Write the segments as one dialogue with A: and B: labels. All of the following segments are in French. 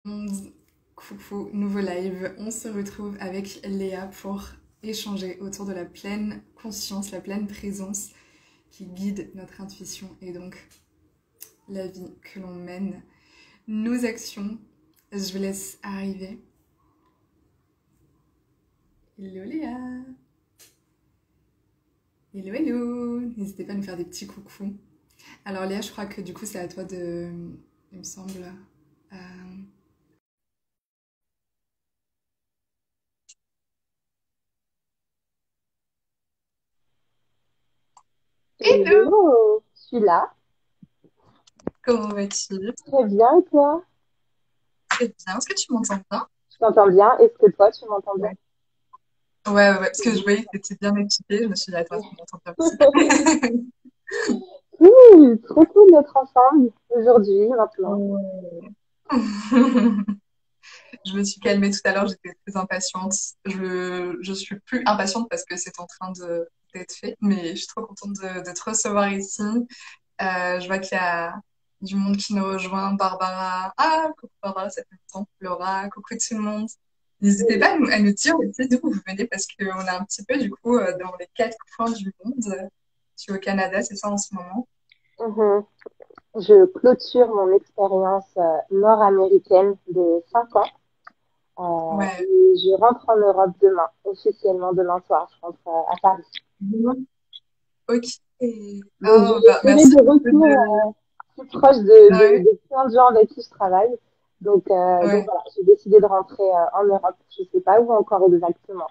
A: monde. Coucou, nouveau live. On se retrouve avec Léa pour échanger autour de la pleine conscience, la pleine présence qui guide notre intuition et donc la vie que l'on mène, nos actions. Je vous laisse arriver. Hello Léa. Hello, hello. N'hésitez pas à nous faire des petits coucous. Alors Léa, je crois que du coup c'est à toi de, il me semble, euh, Hello.
B: Hello, je suis là.
A: Comment vas-tu?
B: Très bien, et toi?
A: Très bien. Est-ce que tu m'entends bien?
B: Je t'entends bien. Est-ce que toi, tu m'entends bien?
A: Ouais. Ouais, parce que je voyais que t'étais bien équipée. Je me suis dit, attends, tu m'entends bien aussi.
B: Oui, trop cool d'être ensemble aujourd'hui, maintenant.
A: Ouais. Je me suis calmée tout à l'heure, j'étais très impatiente. Je suis plus impatiente parce que c'est en train d'être fait, mais je suis trop contente de te recevoir ici. Je vois qu'il y a du monde qui nous rejoint. Barbara. Ah, coucou Barbara, ça fait longtemps. Laura, coucou tout le monde. N'hésitez pas à nous dire aussi d'où vous venez parce qu'on est un petit peu du coup dans les quatre coins du monde. Je suis au Canada, c'est ça en ce moment.
B: Mhm. Je clôture mon expérience nord-américaine de 5 ans.
A: Ouais.
B: Et je rentre en Europe demain, officiellement demain soir. Je rentre à Paris.
A: Bon. Ok.
B: Donc, je
A: Oh, bah,
B: serai
A: merci
B: de
A: beaucoup
B: retour
A: de.
B: plus proche
A: Ouais.
B: de plein de gens avec qui je travaille. Donc
A: Ouais.
B: voilà, j'ai décidé de rentrer en Europe. Je sais pas où encore exactement,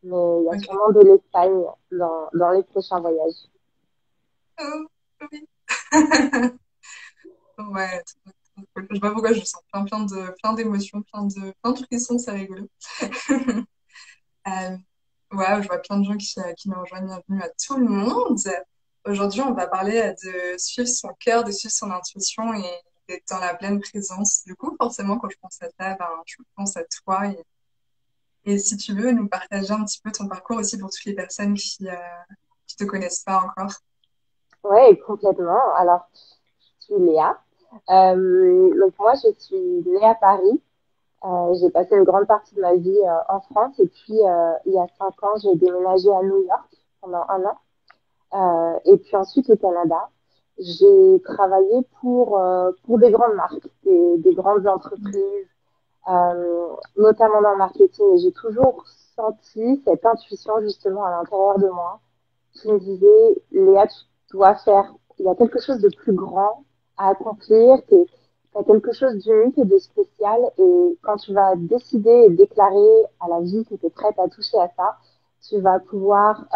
B: mais il y a
A: Ok.
B: sûrement de l'Espagne dans les prochains voyages.
A: Oh, oui. Ouais. Trop cool. Je sais pas pourquoi je sens plein d'émotions, plein de frissons, c'est rigolo. Euh, ouais, je vois plein de gens qui nous rejoignent. Bienvenue à tout le monde. Aujourd'hui, on va parler de suivre son cœur, de suivre son intuition et d'être dans la pleine présence. Du coup, forcément, quand je pense à ça, ben, je pense à toi. Et si tu veux nous partager un petit peu ton parcours aussi pour toutes les personnes qui te connaissent pas encore.
B: Ouais, complètement. Alors, je suis Léa. Donc moi, je suis née à Paris. J'ai passé une grande partie de ma vie en France et puis il y a 5 ans, j'ai déménagé à New York pendant un an. Et puis ensuite au Canada, j'ai travaillé pour des grandes marques, des grandes entreprises, notamment dans le marketing. Et j'ai toujours senti cette intuition justement à l'intérieur de moi qui me disait, Léa, tu dois faire, il y a quelque chose de plus grand à accomplir, tu as quelque chose d'unique et de spécial. Et quand tu vas décider et déclarer à la vie que tu es prête à toucher à ça, tu vas pouvoir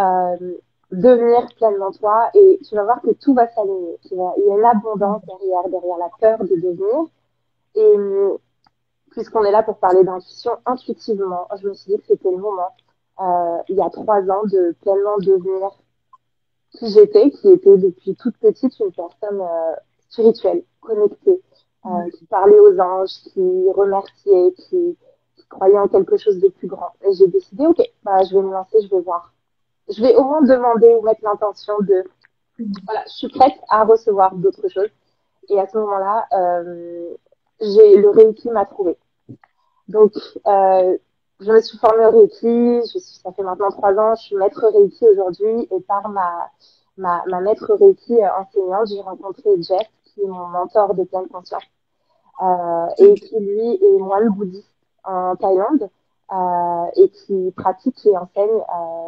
B: devenir pleinement toi et tu vas voir que tout va s'aligner. Il y a une abondance derrière la peur de devenir. Et puisqu'on est là pour parler d'intuition, intuitivement, je me suis dit que c'était le moment, il y a 3 ans, de pleinement devenir qui j'étais, qui était depuis toute petite une personne spirituelle, connectée, qui parlait aux anges, qui remerciait, qui croyait en quelque chose de plus grand. Et j'ai décidé, ok, bah, je vais me lancer, je vais voir. Je vais au moins demander ou mettre l'intention de, voilà, je suis prête à recevoir d'autres choses. Et à ce moment-là, le Reiki m'a trouvé. Donc, je me suis formée au Reiki, ça fait maintenant 3 ans, je suis maître Reiki aujourd'hui et par ma maître Reiki enseignante, j'ai rencontré Jeff, qui est mon mentor de pleine conscience, et
A: Ok.
B: qui lui est moine bouddhiste en Thaïlande et qui pratique et enseigne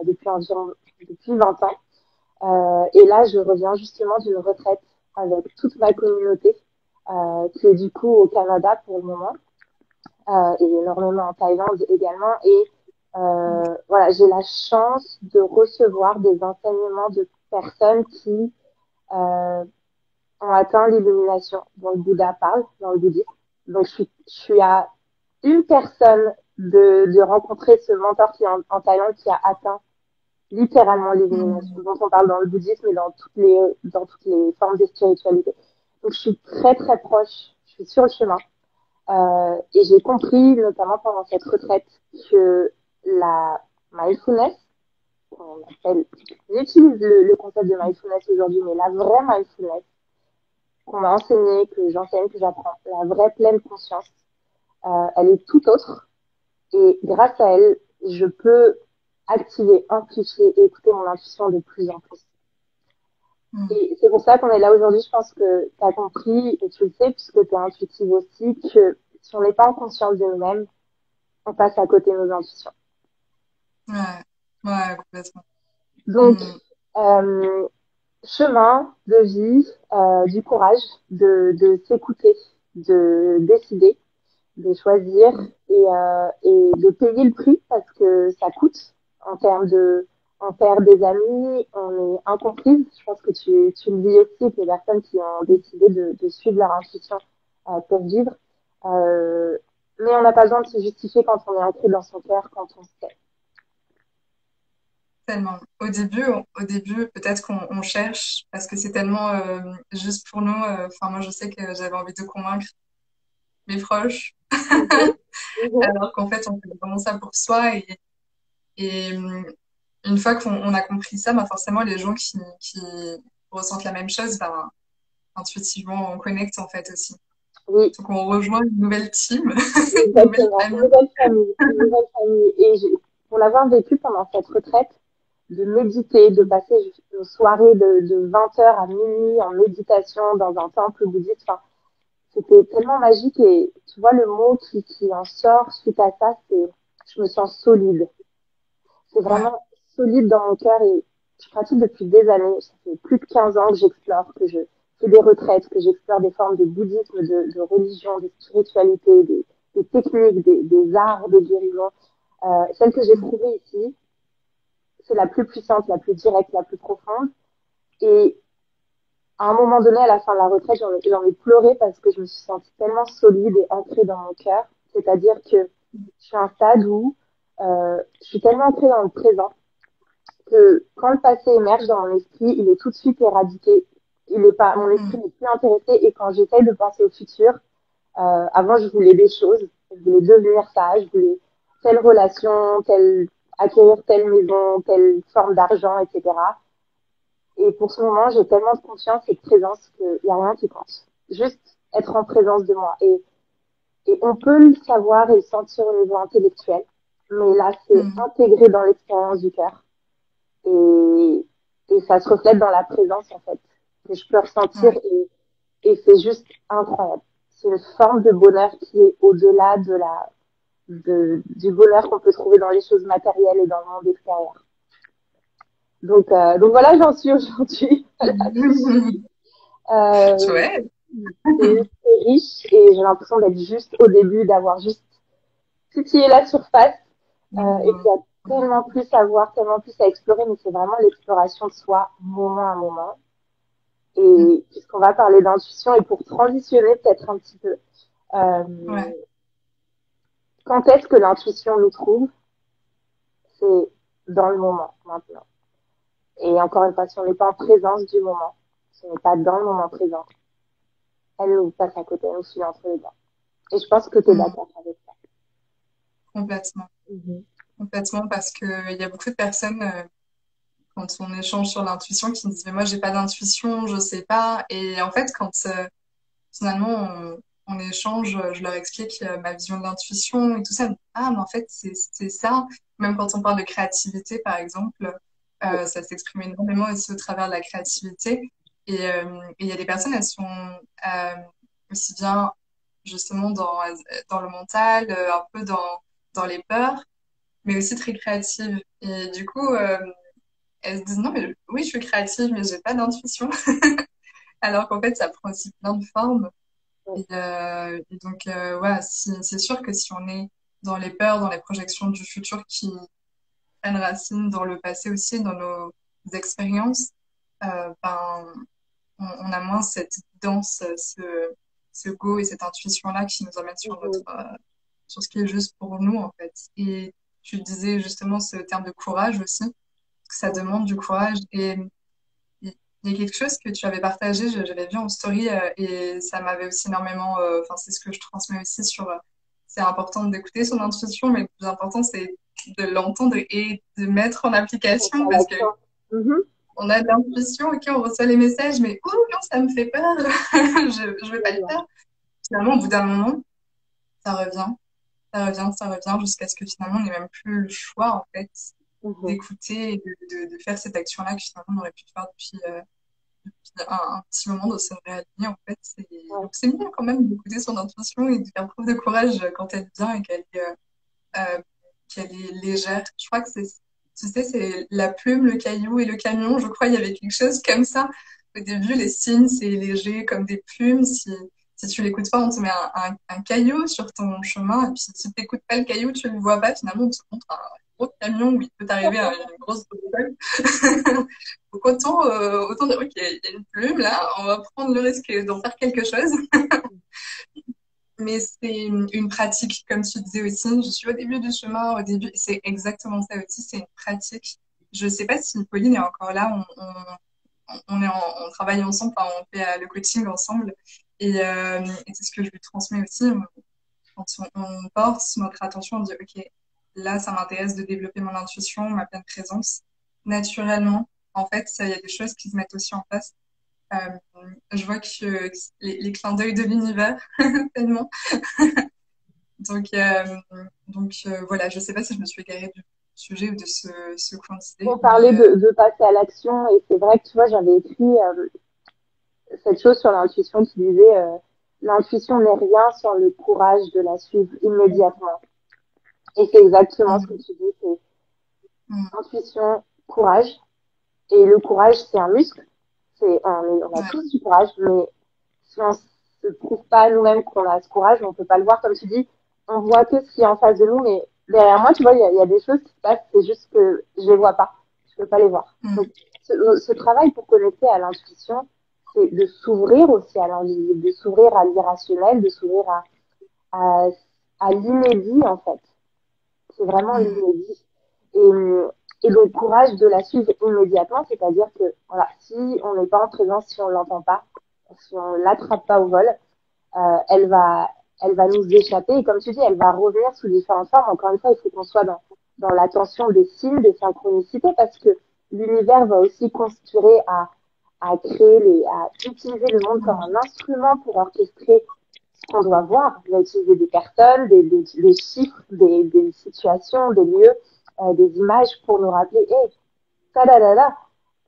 B: depuis 20 ans. Et là, je reviens justement d'une retraite avec toute ma communauté qui est du coup au Canada pour le moment et énormément en Thaïlande également. Et voilà, j'ai la chance de recevoir des enseignements de personnes qui ont atteint l'illumination dont le Bouddha parle dans le bouddhisme. Donc, je suis à une personne de rencontrer ce mentor qui est en Thaïlande qui a atteint littéralement l'illumination dont on parle dans le bouddhisme et dans toutes les formes de spiritualité. Donc, je suis très, très proche. Je suis sur le chemin. Et j'ai compris, notamment pendant cette retraite, que la mindfulness, j'utilise le concept de mindfulness aujourd'hui, mais la vraie mindfulness qu'on m'a enseigné, que j'enseigne, que j'apprends, la vraie pleine conscience, elle est tout autre. Et grâce à elle, je peux activer, amplifier et écouter mon intuition de plus en plus.
A: Mm.
B: Et c'est pour ça qu'on est là aujourd'hui. Je pense que tu as compris, et tu le sais, puisque tu es intuitive aussi, que si on n'est pas en conscience de nous-mêmes, on passe à côté de nos intuitions.
A: Ouais, ouais, complètement.
B: Donc,
A: Mm.
B: euh, chemin de vie, du courage, de s'écouter, de décider, de choisir et de payer le prix parce que ça coûte en termes de on perd des amis, on est incomprise. Je pense que tu le vis aussi que les personnes qui ont décidé de suivre leur intuition peuvent vivre. Euh, mais on n'a pas besoin de se justifier quand on est ancré dans son cœur, quand on sait.
A: Tellement. Au début, peut-être qu'on cherche parce que c'est tellement juste pour nous. Enfin, moi, je sais que j'avais envie de convaincre mes proches,
B: Mhm, mhm.
A: alors qu'en fait, on fait vraiment ça pour soi. Et une fois qu'on a compris ça, bah forcément, les gens qui ressentent la même chose, ben, intuitivement, on connecte en fait aussi.
B: Oui,
A: Donc, on rejoint une nouvelle team, une nouvelle
B: exactement. Une
A: famille.
B: nouvelle famille, une nouvelle famille. Et pour l'avoir vécu pendant cette retraite, de méditer, de passer une soirée de 20 heures à minuit en méditation dans un temple bouddhiste, enfin, c'était tellement magique et tu vois le mot qui en sort suite à ça, c'est je me sens solide. C'est
A: Ouais.
B: vraiment solide dans mon cœur et je pratique depuis des années. Ça fait plus de 15 ans que j'explore, que je fais des retraites, que j'explore des formes de bouddhisme, de religion, de spiritualité, des techniques, des arts de guérison. Celle que j'ai trouvée ici, c'est la plus puissante, la plus directe, la plus profonde. Et à un moment donné, à la fin de la retraite, j'en ai pleuré parce que je me suis sentie tellement solide et ancrée dans mon cœur. C'est-à-dire que je suis à un stade où je suis tellement ancrée dans le présent que quand le passé émerge dans mon esprit, il est tout de suite éradiqué. Il est pas, mon esprit
A: Mm.
B: n'est plus intéressé. Et quand j'essaye de penser au futur, avant, je voulais des choses. Je voulais devenir ça. Je voulais telle relation, acquérir telle maison, telle forme d'argent, etc. Et pour ce moment, j'ai tellement de confiance et de présence qu'il n'y a rien qui compte. Juste être en présence de moi. Et on peut le savoir et le sentir au niveau intellectuel. Mais là, c'est
A: Mm.
B: intégré dans l'expérience du cœur. Et, et ça se reflète dans la présence, en fait, que je peux ressentir.
A: Ouais.
B: Et c'est juste incroyable. C'est une forme de bonheur qui est au-delà du bonheur qu'on peut trouver dans les choses matérielles et dans le monde extérieur. Donc voilà, j'en suis aujourd'hui. Là où je suis. Euh,
A: Chouette.
B: c'est riche et j'ai l'impression d'être juste au début, d'avoir juste titillé la surface et qu'il
A: Mm.
B: y a tellement plus à voir, tellement plus à explorer, mais c'est vraiment l'exploration de soi moment à moment.
A: Mm.
B: Et puisqu'on va parler d'intuition et pour transitionner peut-être un petit peu,
A: Ouais.
B: quand est-ce que l'intuition nous trouve? C'est dans le moment maintenant. Et encore une fois, si on n'est pas en présence du moment, si on n'est pas dans le moment présent, elle nous passe à côté, elle nous file entre les dents. Et je pense que tu es
A: Mm.
B: d'accord avec ça.
A: Complètement.
B: Mhm.
A: Complètement parce que il y a beaucoup de personnes quand on échange sur l'intuition qui me disent mais moi j'ai pas d'intuition, je sais pas. Et en fait quand finalement on échange, je leur explique ma vision de l'intuition et tout ça. Ah mais en fait c'est ça. Même quand on parle de créativité par exemple,
B: Oui.
A: ça s'exprime énormément aussi au travers de la créativité. Et il y a des personnes elles sont aussi bien justement dans le mental, un peu dans les peurs mais aussi très créative. Et du coup, elles se disent non, mais oui, je suis créative, mais j'ai pas d'intuition. Alors qu'en fait, ça prend aussi plein de formes.
B: Oui.
A: Et donc, ouais, c'est sûr que si on est dans les peurs, dans les projections du futur qui prennent racine dans le passé aussi, dans nos expériences, ben, on a moins cette guidance, ce go et cette intuition-là qui nous emmène
B: Mhm.
A: sur ce qui est juste pour nous, en fait. Et tu disais justement ce terme de courage aussi, que ça
B: Mhm.
A: demande du courage. Et il y a quelque chose que tu avais partagé, j'avais vu en story, et ça m'avait aussi énormément, enfin, c'est ce que je transmets aussi sur, c'est important d'écouter son intuition, mais le plus important, c'est de l'entendre et de mettre en
B: Pour
A: application
B: faire
A: parce que
B: l'action. Mhm.
A: on a de l'intuition, ok, on reçoit les messages, mais oh non, ça me fait peur, je vais pas le
B: Tellement.
A: faire. Finalement, au bout d'un moment, ça revient, ça revient jusqu'à ce que finalement on n'ait même plus le choix en fait
B: Mhm.
A: d'écouter et de faire cette action-là que finalement on aurait pu faire depuis un petit moment dans sa vraie vie en fait.
B: Ouais.
A: Donc c'est bien quand même d'écouter son intuition et de faire preuve de courage quand elle vient et euh, qu'elle est légère. Je crois que tu sais, c'est la plume, le caillou et le camion. Je crois qu'il y avait quelque chose comme ça. Au début, les signes, c'est léger comme des plumes. Si tu l'écoutes pas, on te met un caillou sur ton chemin. Et puis, si tu n'écoutes pas le caillou, tu le vois pas. Finalement, on te montre un gros camion où il peut t'arriver une grosse boule. Donc, autant dire, OK, il y a une plume là, on va prendre le risque d'en faire quelque chose. Mais c'est une pratique, comme tu disais aussi. Je suis au début du chemin, au début, c'est exactement ça aussi, c'est une pratique. Je sais pas si Pauline est encore là, on travaille ensemble, enfin, on fait le coaching ensemble. Et c'est ce que je lui transmets aussi. Quand on porte notre attention, on dit, OK, là, ça m'intéresse de développer mon intuition, ma pleine présence. Naturellement, en fait, il y a des choses qui se mettent aussi en place. Euh, je vois que les clins d'œil de l'univers, tellement. Donc, voilà, je sais pas si je me suis égarée du sujet ou de ce qu'on disait,
B: On parlait de passer à l'action et c'est vrai que tu vois, j'avais écrit cette chose sur l'intuition qui disait l'intuition n'est rien sans le courage de la suivre immédiatement. Et c'est exactement ce que
A: mm,
B: tu dis, c'est
A: mm,
B: intuition, courage. Et le courage, c'est un muscle. On a
A: ouais,
B: tous du courage, mais si on se prouve pas nous-mêmes qu'on a ce courage, on peut pas le voir. Comme tu dis, on voit que ce qui est en face de nous, mais derrière moi, tu vois, il y a des choses qui se passent, c'est juste que je les vois pas. Je peux pas les voir. Donc,
A: mm,
B: ce travail pour connecter à l'intuition, c'est de s'ouvrir aussi à l'invisible, de s'ouvrir à l'irrationnel, de s'ouvrir à, à l'inédit, en fait. C'est vraiment
A: mm,
B: l'inédit. Et donc, courage de la suivre immédiatement, c'est-à-dire que voilà, si on n'est pas en présence, si on l'entend pas, si on l'attrape pas au vol, euh, elle va, elle va nous échapper. Et comme tu dis, elle va revenir sous différentes formes. Encore une fois, il faut qu'on soit dans l'attention des signes, des synchronicités, parce que l'univers va aussi conspirer à créer à utiliser le monde comme un instrument pour orchestrer ce qu'on doit voir. Il va utiliser des personnes, des chiffres, des situations, des lieux, des images pour nous rappeler, hé, hey, ça là,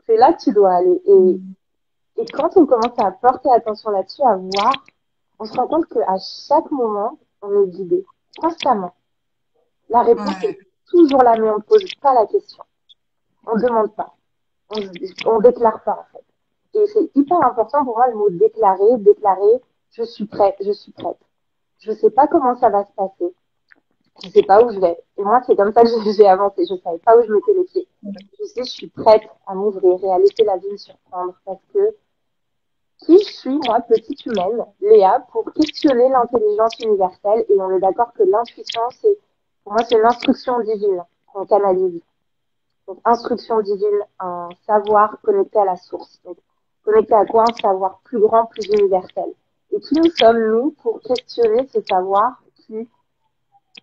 B: c'est là que tu dois aller.
A: mm,
B: Et quand on commence à porter attention là-dessus, à voir, on se rend compte qu'à chaque moment, on est guidé, constamment. La réponse
A: ouais,
B: est toujours là, mais on ne pose pas la question. On ne demande pas. On déclare pas, en fait. Et c'est hyper important pour moi le mot déclarer, déclarer, je suis prête, je suis prête. Je sais pas comment ça va se passer. Je sais pas où je vais. Et moi, c'est comme ça que j'ai avancé. Je savais pas où je mettais les pieds. Je sais, je suis prête à m'ouvrir et à laisser la vie me surprendre parce que qui je suis, moi, petite humaine, Léa, pour questionner l'intelligence universelle. Et on est d'accord que l'intuition, pour moi, c'est l'instruction divine qu'on canalise. Donc, instruction divine, un savoir connecté à la source. Donc, connecté à quoi? Un savoir plus grand, plus universel. Et qui nous sommes, nous, pour questionner ce savoir qui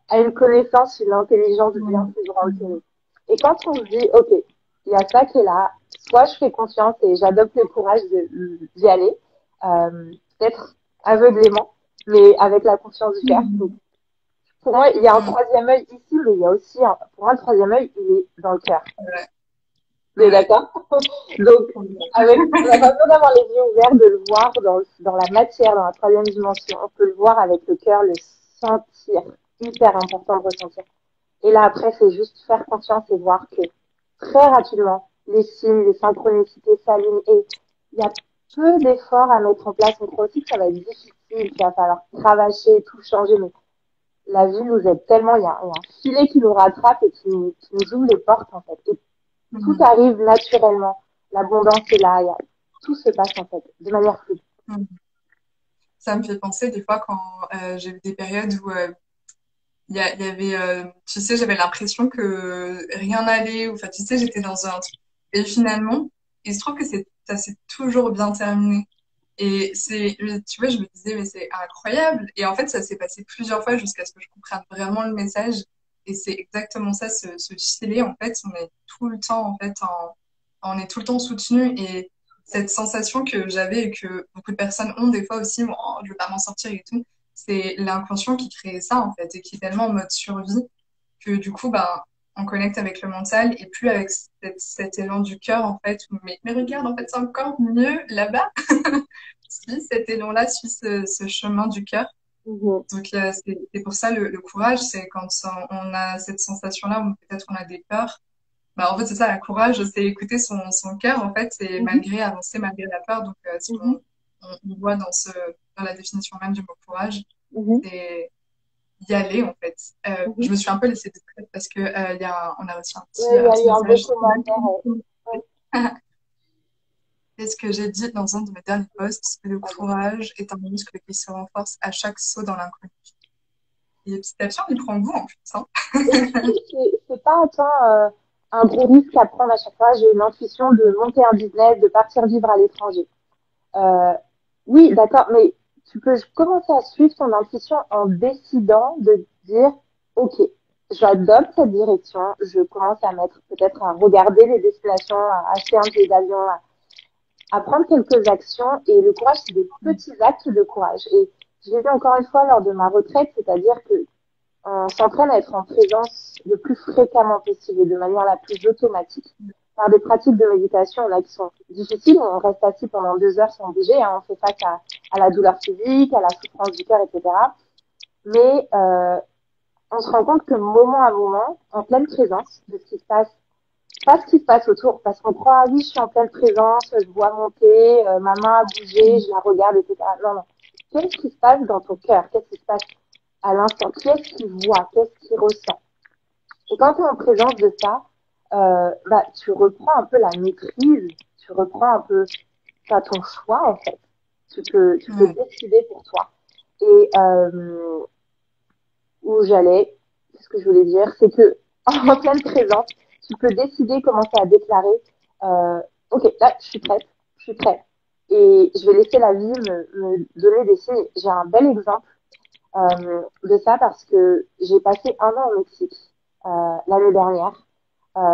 B: a une connaissance, une intelligence bien
A: mm,
B: plus grande que
A: mm,
B: nous. Et quand on se dit, OK, il y a ça qui est là, soit je fais confiance et j'adopte le courage d'y aller, peut-être aveuglément, mais avec la confiance du cœur. Donc,
A: mm,
B: pour moi, il y a un
A: mm,
B: troisième œil ici, mais il y a aussi, pour moi, le troisième œil, il est dans le cœur.
A: ouais,
B: Vous êtes
A: ouais,
B: d'accord? Donc,
A: complètement.
B: avec, on n'a pas besoin d'avoir les yeux ouverts, de le voir dans la matière, dans la troisième dimension. On peut le voir avec le cœur, le sentir. Hyper important de ressentir. Et là, après, c'est juste faire confiance et voir que très rapidement, les signes, les synchronicités s'alignent et il y a peu d'efforts à mettre en place. On croit aussi que ça va être difficile, qu'il va falloir cravacher, tout changer, mais la vie nous aide tellement, il y a un filet qui nous rattrape et qui nous ouvre les portes, en fait. Et tout
A: Mm,
B: arrive naturellement. L'abondance est là, tout se passe, en fait, de manière fluide.
A: mm. Ça me fait penser des fois quand j'ai eu des périodes où il y avait, tu sais, j'avais l'impression que rien n'allait, ou enfin, tu sais, j'étais dans un truc. Et finalement, il se trouve que ça s'est toujours bien terminé. Et tu vois, je me disais, mais c'est incroyable. Et en fait, ça s'est passé plusieurs fois jusqu'à ce que je comprenne vraiment le message. Et c'est exactement ça, ce filet, en fait, on est tout le temps, en fait, on est tout le temps soutenu. Et cette sensation que j'avais et que beaucoup de personnes ont des fois aussi, bon, oh, je vais pas m'en sortir et tout, c'est l'inconscient qui crée ça, en fait, et qui est tellement en mode survie que du coup, bah, on connecte avec le mental et plus avec cet élan du cœur, en fait, où, mais regarde, en fait, c'est encore mieux là-bas. Si cet élan-là suit ce chemin du cœur.
B: Mhm.
A: Donc, c'est pour ça le courage, c'est quand on a cette sensation-là où peut-être on a des peurs. Bah, en fait, c'est ça, le courage, c'est écouter son cœur, en fait, et
B: Mhm.
A: malgré avancer malgré la peur. Donc, ce
B: Mhm.
A: on voit dans la définition même du mot courage,
B: Mhm.
A: c'est y aller, en fait.
B: Mhm.
A: Je me suis un peu laissée distraite parce que, on a reçu
B: Ouais, il y
A: un
B: a
A: petit
B: eu un beau
A: message.
B: commentaire. Ouais.
A: C'est ce que j'ai dit dans un de mes derniers posts, le
B: Ouais.
A: courage est un muscle qui se renforce à chaque saut dans l'inconnu. Et petit à petit, on y prend goût, en plus, hein.
B: Et puis, c'est pas tant un gros risque à prendre à chaque fois. J'ai une intuition de monter un business, de partir vivre à l'étranger. Euh, oui, d'accord, mais tu peux commencer à suivre ton intuition en décidant de dire, OK, j'adopte cette direction, je commence à mettre, peut-être à regarder les destinations, à acheter un billet d'avion, à prendre quelques actions. Et le courage, c'est des petits actes de courage. Et je l'ai vu encore une fois lors de ma retraite, c'est-à-dire que on s'entraîne à être en présence le plus fréquemment possible et de manière la plus automatique par des pratiques de méditation là qui sont difficiles. On reste assis pendant 2 heures sans bouger, hein, on fait face à la douleur physique, à la souffrance du cœur, etc. Mais on se rend compte que moment à moment, en pleine présence de ce qui se passe, pas ce qui se passe autour, parce qu'on croit, ah oui, je suis en pleine présence, je vois monter, ma main a bougé, je la regarde, etc. Non, non. Qu'est-ce qui se passe dans ton cœur? Qu'est-ce qui se passe à l'instant? Qu'est-ce qu'il voit? Qu'est-ce qu'il ressent? Et quand tu es en présence de ça, bah, tu reprends un peu la maîtrise, tu reprends un peu, t'as ton choix en fait. Tu peux
A: Ouais.
B: décider pour toi. Et où j'allais, ce que je voulais dire, c'est que en pleine présence, tu peux décider, commencer à déclarer, ok, là, je suis prête, je suis prête. Et je vais laisser la vie me donner des signes. J'ai un bel exemple de ça parce que j'ai passé un an au Mexique l'année dernière.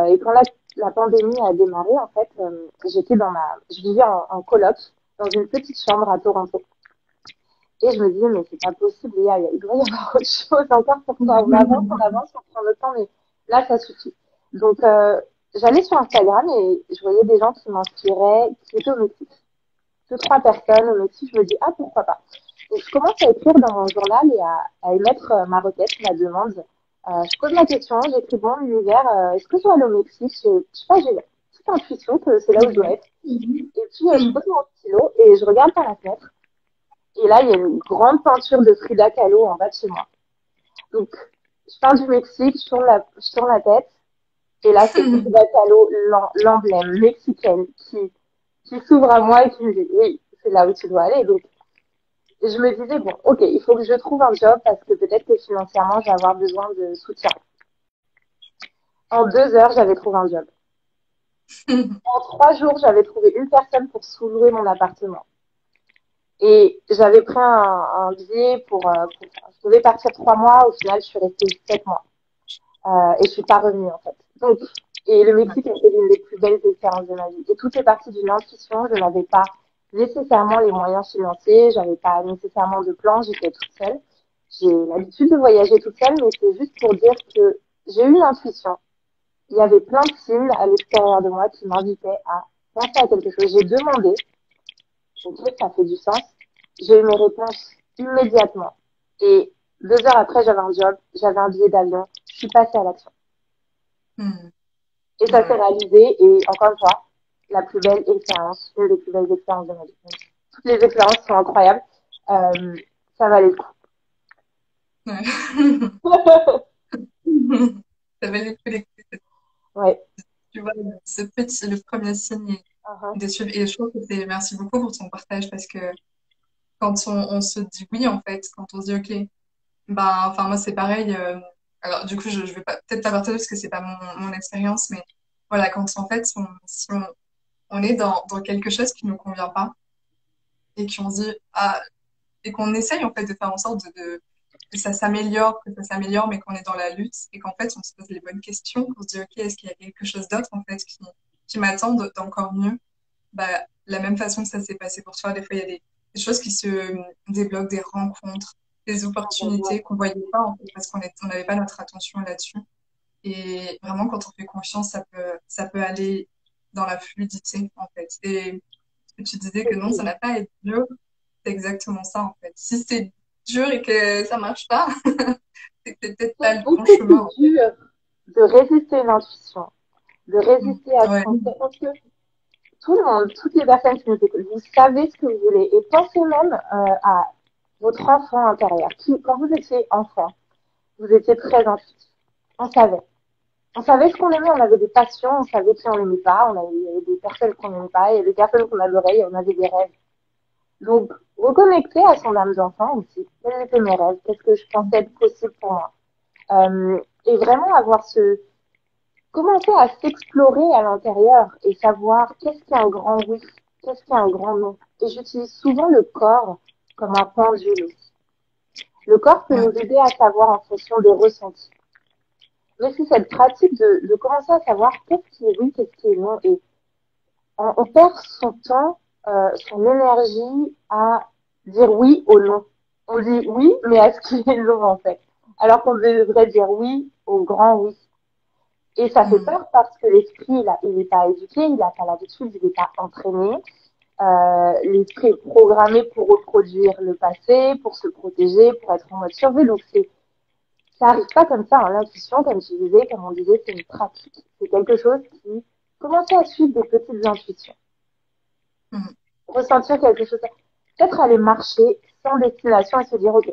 B: Et quand la pandémie a démarré, en fait, je vivais en coloc dans une petite chambre à Toronto. Et je me disais, mais c'est pas possible, il doit y avoir autre chose encore pour toi. On avance, on prend le temps, mais là, ça suffit. Donc, j'allais sur Instagram et je voyais des gens qui m'inspiraient, qui étaient au Mexique. 2, 3 personnes au Mexique, je me dis, ah, pourquoi pas. Donc, je commence à écrire dans mon journal et à émettre ma requête, ma demande. Je pose la question, j'écris, bon, l'univers, est-ce que je dois aller au Mexique? Je sais pas, j'ai une petite intuition que c'est là où je dois être. Et puis, je pose mon stylo et je regarde par la fenêtre. Et là, il y a une grande peinture de Frida Kahlo en bas de chez moi. Donc, je pars du Mexique, je tourne la tête. Et là, c'est Frida Kahlo, l'emblème mexicaine qui s'ouvre à moi et qui me dit, oui, c'est là où tu dois aller. Donc, je me disais, bon, ok, il faut que je trouve un job parce que peut-être que financièrement, je vais avoir besoin de soutien. En 2 heures, j'avais trouvé un job. En 3 jours, j'avais trouvé une personne pour sous-louer mon appartement. Et j'avais pris un billet je devais partir 3 mois. Au final, je suis restée 7 mois. Et je suis pas revenue, en fait. Donc, et le Mexique a été l'une des plus belles expériences de ma vie. Et tout est parti d'une intuition. Je n'avais pas nécessairement les moyens financiers. J'avais pas nécessairement de plan. J'étais toute seule. J'ai l'habitude de voyager toute seule, mais c'est juste pour dire que j'ai eu l'intuition. Il y avait plein de signes à l'extérieur de moi qui m'invitaient à penser à quelque chose. J'ai demandé. Ok, ça fait du sens. J'ai eu mes réponses immédiatement. Et 2 heures après, j'avais un job, j'avais un billet d'avion, je suis passée à l'action. Et ça s'est
A: Ouais.
B: réalisé, et encore une fois, la plus belle expérience, une des plus belles expériences de ma vie. Toutes les expériences sont incroyables. Ça valait le
A: Ouais.
B: coup.
A: Ça valait le coup d'écouter.
B: Ouais.
A: Tu vois, le premier signe
B: Uh-huh.
A: de suivre. Et je trouve que merci beaucoup pour ton partage parce que quand on se dit oui, en fait, quand on se dit ok, ben, enfin, moi, c'est pareil. Alors, du coup, je vais pas, peut-être pas partager parce que c'est pas mon expérience, mais voilà, quand en fait, si on est dans quelque chose qui nous convient pas et qu'on se dit, ah, et qu'on essaye, en fait, de faire en sorte que ça s'améliore, mais qu'on est dans la lutte et qu'en fait, on se pose les bonnes questions, qu'on se dit, ok, est-ce qu'il y a quelque chose d'autre, en fait, qui m'attend d'encore mieux? Bah, la même façon que ça s'est passé pour toi, des fois, il y a des choses qui se débloquent, des rencontres, des opportunités qu'on voyait pas, en fait, parce on n'avait pas notre attention là-dessus. Et vraiment, quand on fait confiance, ça peut aller dans la fluidité, en fait. Et tu disais que non, ça n'a pas à être dur. C'est exactement ça, en fait. Si c'est dur et que ça marche pas, c'est que c'est peut-être pas le bon
B: Est-ce que
A: chemin, en
B: c'est dur de résister à l'intuition, de
A: fait.
B: résister à ce
A: Ouais.
B: qu'on fait? Parce que tout le monde, toutes les personnes qui nous écoutent, vous savez ce que vous voulez. Et pensez même à votre enfant intérieur. Quand vous étiez enfant, vous étiez très intuitif. On savait. On savait ce qu'on aimait, on avait des passions, on savait qui on n'aimait pas, il y avait des personnes qu'on n'aimait pas, il y avait des personnes qu'on adorait, et on avait des rêves. Donc, reconnecter à son âme d'enfant aussi. Quels étaient mes rêves? Qu'est-ce que je pensais être possible pour moi? Et vraiment avoir commencer à s'explorer à l'intérieur et savoir qu'est-ce qui est un grand oui, qu'est-ce qui est un grand non. Et j'utilise souvent le corps comme un pendule aussi. Le corps peut
A: Ouais.
B: nous aider à savoir en fonction des ressentis. Mais c'est cette pratique de commencer à savoir qu'est-ce qui est oui, qu'est-ce qui est non. Et on perd son temps, son énergie à dire oui ou non. On dit oui, mais à ce qui est non en fait. Alors qu'on devrait dire oui au grand oui. Et ça fait
A: Mm.
B: peur parce que l'esprit, il n'est pas éduqué, il n'a pas l'habitude, il n'est pas entraîné. L'esprit est programmé pour reproduire le passé, pour se protéger, pour être en mode survie. Donc ça arrive pas comme ça. Hein. L'intuition, comme tu disais, comme on disait, c'est une pratique. C'est quelque chose qui commence à suivre des petites intuitions.
A: Mm.
B: Ressentir quelque chose. Peut-être aller marcher sans destination et se dire, OK,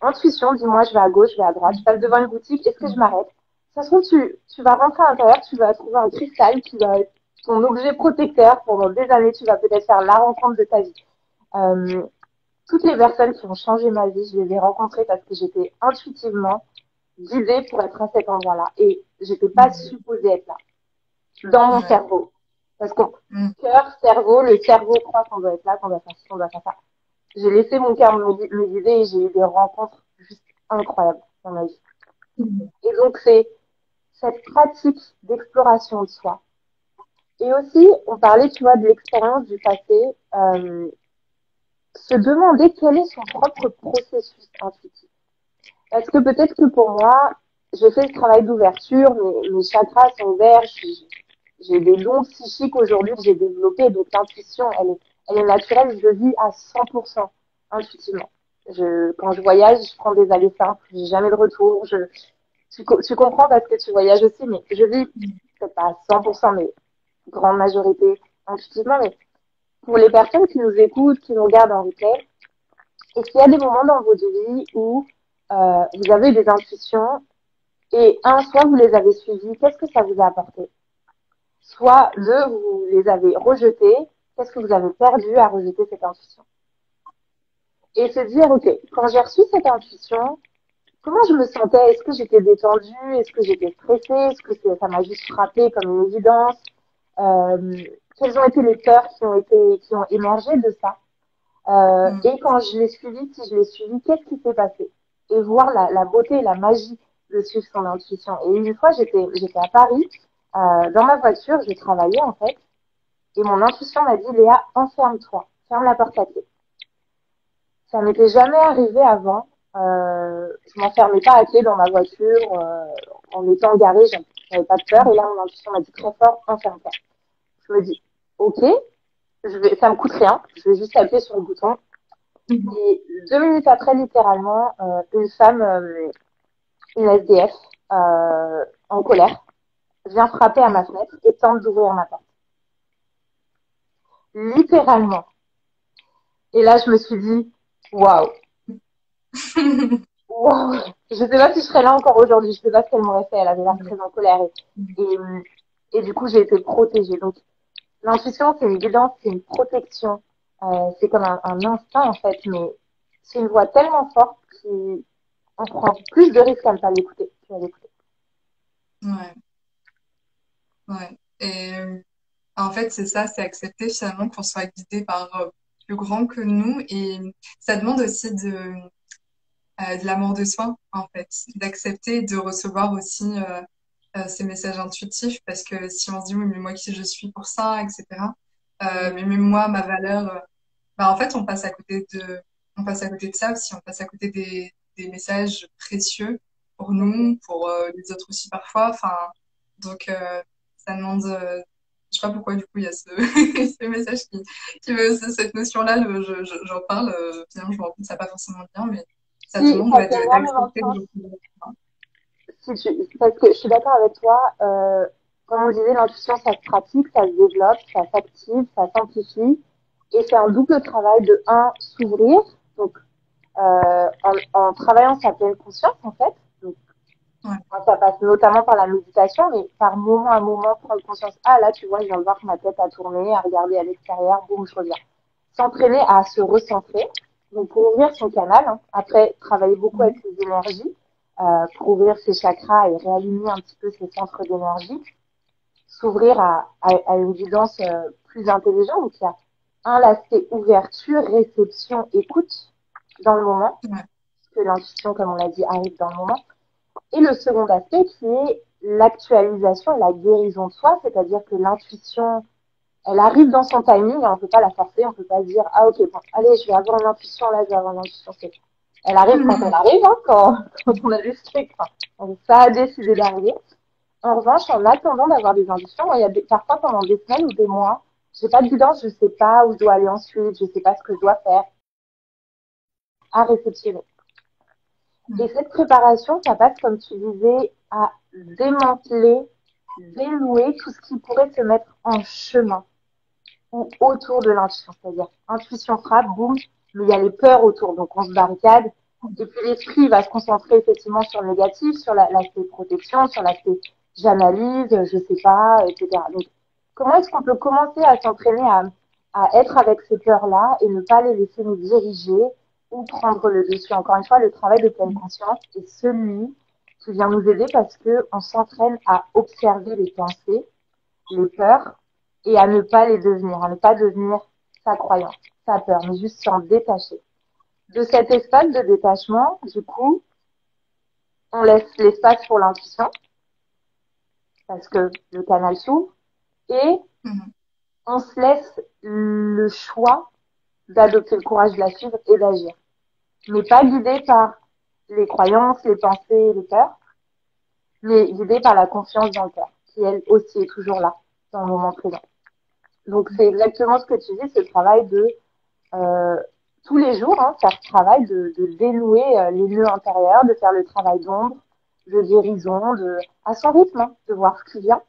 B: intuition, dis-moi, je vais à gauche, je vais à droite, je passe devant une boutique, est-ce que je
A: Mm.
B: m'arrête? Ça se trouve, tu vas rentrer à l'intérieur, tu vas trouver un cristal qui va être ton objet protecteur pendant des années, tu vas peut-être faire la rencontre de ta vie. Euh, Toutes les personnes qui ont changé ma vie, je les ai rencontrées parce que j'étais intuitivement guidée pour être à cet endroit-là. Et j'étais pas
A: Mm.
B: supposée être là, dans mon
A: Ouais.
B: cerveau. Parce qu'on,
A: Mm.
B: cœur, cerveau, le cerveau croit qu'on doit être là, qu'on doit faire ci, qu'on doit faire ça. J'ai laissé mon cœur me guider et j'ai eu des rencontres juste incroyables dans ma vie.
A: Mm.
B: Et donc, c'est cette pratique d'exploration de soi. Et aussi, on parlait, tu vois, de l'expérience du passé, se demander quel est son propre processus intuitif. Parce que peut-être que pour moi, j'ai fait ce travail d'ouverture, mes chakras sont ouverts, j'ai des dons psychiques aujourd'hui que j'ai développés, donc l'intuition, elle est naturelle, je vis à 100% intuitivement. Quand je voyage, je prends des allées simples, j'ai jamais de retour, tu comprends parce que tu voyages aussi, mais je vis peut-être pas à 100%, mais grande majorité intuitivement. Mais pour les personnes qui nous écoutent, qui nous regardent en replay, est-ce qu'il y a des moments dans votre vie où vous avez des intuitions et soit vous les avez suivies, qu'est-ce que ça vous a apporté? Soit deux, vous les avez rejetées, qu'est-ce que vous avez perdu à rejeter cette intuition? Et se dire, ok, quand j'ai reçu cette intuition, comment je me sentais? Est-ce que j'étais détendue? Est-ce que j'étais stressée? Est-ce que ça m'a juste frappé comme une évidence? Euh, Quelles ont été les peurs qui ont émergé de ça?
A: Mm.
B: Et quand je l'ai suivi, si je l'ai suivi, qu'est-ce qui s'est passé? Et voir la beauté et la magie de suivre son intuition. Et une fois, j'étais à Paris, dans ma voiture, je travaillais en fait, et mon intuition m'a dit, Léa, enferme-toi, ferme la porte à clé. Ça m'était jamais arrivé avant. Je m'enfermais pas à clé dans ma voiture en étant garée, j'avais pas de peur. Et là, mon intuition m'a dit très fort, enferme-toi. Je me dis, ok, ça me coûte rien, je vais juste appuyer sur le bouton.
A: Mm.
B: Et 2 minutes après, littéralement, une femme, une SDF, en colère, vient frapper à ma fenêtre et tente d'ouvrir ma porte. Littéralement. Et là, je me suis dit, waouh, waouh. Je sais pas si je serais là encore aujourd'hui. Je sais pas ce qu'elle m'aurait fait. Elle avait l'air très en colère. Et, et du coup, j'ai été protégée. Donc, l'intuition, c'est une guidance, c'est une protection. C'est comme un instinct, en fait. Mais c'est une voix tellement forte qu'on prend plus de risques à ne pas l'écouter.
A: Ouais. Ouais. Et en fait, c'est ça, c'est accepter finalement qu'on soit guidé par plus grand que nous. Et ça demande aussi de l'amour de soi, en fait, d'accepter de recevoir aussi ces messages intuitifs, parce que si on se dit, oui, mais moi qui je suis pour ça, etc., mais même moi, ma valeur, bah, en fait, on passe à côté on passe à côté de ça aussi, on passe à côté des messages précieux pour nous, pour les autres aussi parfois. Enfin, donc ça demande, je sais pas pourquoi du coup il y a ce, ce message qui veut cette notion-là, j'en parle, finalement je me rends compte que ça n'a pas forcément de lien, mais ça
B: Si,
A: demande
B: ça
A: ouais,
B: fait énormément de
A: d'accepter
B: sens.
A: de
B: Parce que je suis d'accord avec toi, comme on disait, l'intuition, ça se pratique, ça se développe, ça s'active, ça s'amplifie. Et c'est un double travail de, un, s'ouvrir, donc en travaillant sa pleine conscience, en fait. Donc,
A: ouais.
B: ça passe notamment par la méditation, mais par moment à moment, prendre conscience. Ah, là, tu vois, je viens de voir que ma tête a tourné, à regarder à l'extérieur, boum, je reviens. S'entraîner à se recentrer. Donc, pour ouvrir son canal, hein. Après, travailler beaucoup avec
A: Mhm.
B: ses énergies, pour ouvrir ses chakras et réaligner un petit peu ses centres d'énergie, s'ouvrir à une guidance plus intelligente. Donc, il y a un, l'aspect ouverture, réception, écoute dans le moment,
A: Ouais.
B: parce que l'intuition, comme on l'a dit, arrive dans le moment. Et le second aspect qui est l'actualisation et la guérison de soi, c'est-à-dire que l'intuition, elle arrive dans son timing, et on ne peut pas la forcer, on ne peut pas se dire, ah ok, bon, allez, je vais avoir une intuition, là, je vais avoir une intuition. Elle arrive quand elle arrive, hein, quand on a juste fait, quand ça a décidé d'arriver. En revanche, en attendant d'avoir des intuitions, il y a parfois pendant des semaines ou des mois, j'ai pas de guidance, je sais pas où je dois aller ensuite, je sais pas ce que je dois faire à réceptionner. Et cette préparation, ça passe, comme tu disais, à démanteler, dénouer tout ce qui pourrait se mettre en chemin ou autour de l'intuition. C'est-à-dire, intuition frappe, boum, mais il y a les peurs autour, donc on se barricade. Et puis l'esprit va se concentrer effectivement sur le négatif, sur l'aspect protection, sur l'aspect j'analyse, je sais pas, etc. Donc, comment est-ce qu'on peut commencer à s'entraîner à être avec ces peurs-là et ne pas les laisser nous diriger ou prendre le dessus? Encore une fois, le travail de pleine conscience est celui qui vient nous aider parce que on s'entraîne à observer les pensées, les peurs et à ne pas les devenir, à ne pas devenir sa croyance, sa peur, mais juste s'en détacher. De cet espace de détachement, du coup, on laisse l'espace pour l'intuition parce que le canal s'ouvre et
A: Mhm.
B: on se laisse le choix d'adopter le courage de la suivre et d'agir. Mais pas guidé par les croyances, les pensées, les peurs, mais guidé par la confiance dans le cœur, qui elle aussi est toujours là, dans le moment présent. Donc c'est exactement ce que tu dis, ce travail de euh, tous les jours, hein, faire ce travail de dénouer les nœuds intérieurs, de faire le travail d'ombre, de guérison, à son rythme, hein, de voir ce qui vient.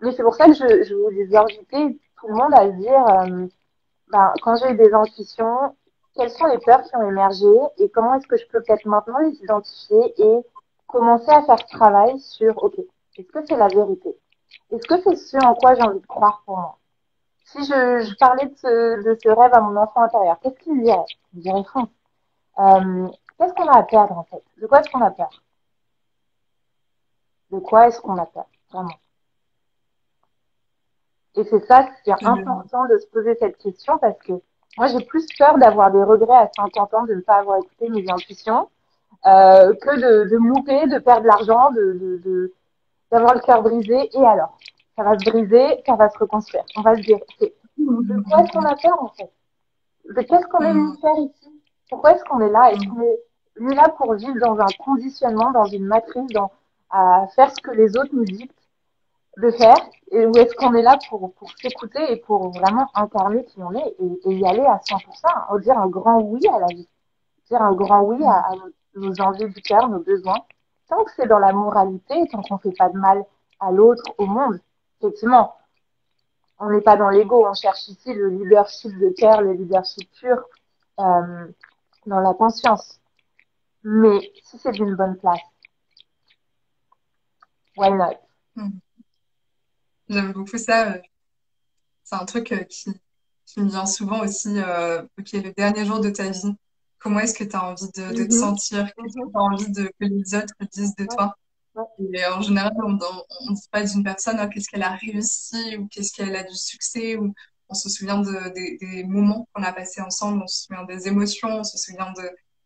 B: Mais c'est pour ça que je voulais inviter tout le monde à se dire, quand j'ai eu des intuitions, quelles sont les peurs qui ont émergé et comment est-ce que je peux peut-être maintenant les identifier et commencer à faire ce travail sur, ok, est-ce que c'est la vérité? Est-ce que c'est ce en quoi j'ai envie de croire pour moi? Si je parlais de ce rêve à mon enfant intérieur, qu'est-ce qu'il me dirait? Il me dirait fond. Euh, Qu'est-ce qu'on a à perdre en fait? De quoi est-ce qu'on a peur? De quoi est-ce qu'on a peur? Vraiment. Et c'est ça, c'est
A: Je-
B: important de se poser cette question parce que moi j'ai plus peur d'avoir des regrets à 50 ans de ne pas avoir écouté mes intuitions que de me louper, de perdre de l'argent, d'avoir le cœur brisé. Et alors? Ça va se briser, ça va se reconstruire. On va se dire, de quoi est-ce qu'on a peur en fait? De qu'est-ce qu'on est venu
A: Mhm.
B: faire ici? Pourquoi est-ce qu'on est là? Est-ce
A: Mhm.
B: qu'on est venu là pour vivre dans un conditionnement, dans une matrice, à faire ce que les autres nous dictent de faire? Et ou est-ce qu'on est là pour s'écouter et pour vraiment incarner qui on est et y aller à 100%, hein, dire un grand oui à la vie, dire un grand oui
A: Mhm.
B: à nos envies du cœur, nos besoins. Tant que c'est dans la moralité, tant qu'on ne fait pas de mal à l'autre, au monde, effectivement, on n'est pas dans l'ego, on cherche ici le leadership de cœur, le leadership pur, euh, dans la conscience. Mais si c'est d'une bonne place, why not?
A: Mhm. J'aime beaucoup ça. C'est un truc qui me vient souvent aussi. Ok, le dernier jour de ta vie, comment est-ce que tu as envie de te
B: Mhm,
A: sentir? Qu'est-ce que
B: mhm,
A: tu as envie que les autres disent de
B: ouais,
A: toi?
B: ouais,
A: Et en général, on dit pas d'une personne oh, qu'est-ce qu'elle a réussi ou qu'est-ce qu'elle a du succès ou on se souvient des moments qu'on a passés ensemble, on se souvient des émotions, on se souvient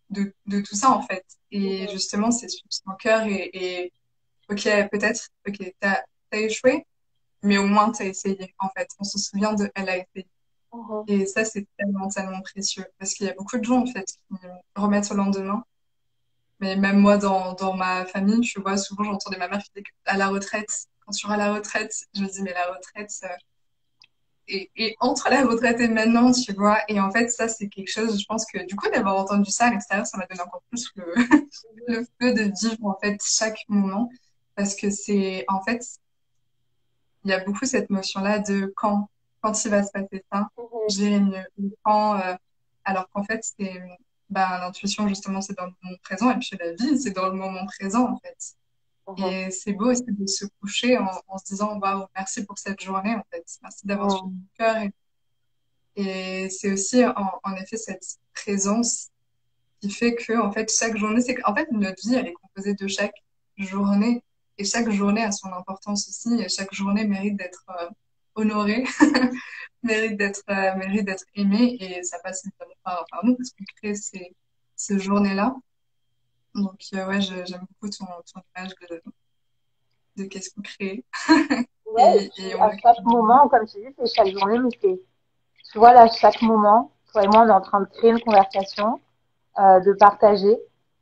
A: de tout ça en fait. Et
B: mhm,
A: justement, c'est suivre son cœur et ok, peut-être, ok, t'as échoué, mais au moins t'as essayé en fait. On se souvient de elle a essayé.
B: Mhm.
A: Et ça, c'est tellement, tellement précieux. Parce qu'il y a beaucoup de gens, en fait, qui remettent au lendemain. Mais même moi, dans ma famille, tu vois, souvent, j'entendais ma mère qui disait à la retraite, quand tu auras la retraite, je me dis, mais la retraite, et entre la retraite et maintenant, tu vois. Et en fait, ça, c'est quelque chose, je pense que du coup, d'avoir entendu ça à l'extérieur, ça m'a donné encore plus le feu de vivre, en fait, chaque moment. Parce que c'est, en fait, il y a beaucoup cette notion-là de quand il va se passer ça,
B: Mhm.
A: j'irai mieux. Ou alors qu'en fait, c'est, ben, l'intuition, justement, c'est dans le moment présent. Et puis la vie, c'est dans le moment présent, en fait.
B: Mhm.
A: Et c'est beau aussi de se coucher en se disant, waouh, merci pour cette journée, en fait. Merci d'avoir suivi
B: Mhm.
A: mon cœur. Et c'est aussi, en effet, cette présence qui fait que, en fait, chaque journée, en fait, notre vie, elle est composée de chaque journée. Et chaque journée a son importance aussi. Et chaque journée mérite d'être honorée, mérite d'être aimée. Et ça passe évidemment par nous, parce qu'on crée ces journées-là. Donc, ouais, j'aime beaucoup ton image de qu'est-ce qu'on crée.
B: Ouais, et
A: Et
B: puis
A: on
B: à
A: le crée.
B: chaque moment, comme tu dis, c'est chaque journée, mais c'est, tu vois, là, chaque moment, toi et moi, on est en train de créer une conversation, de partager.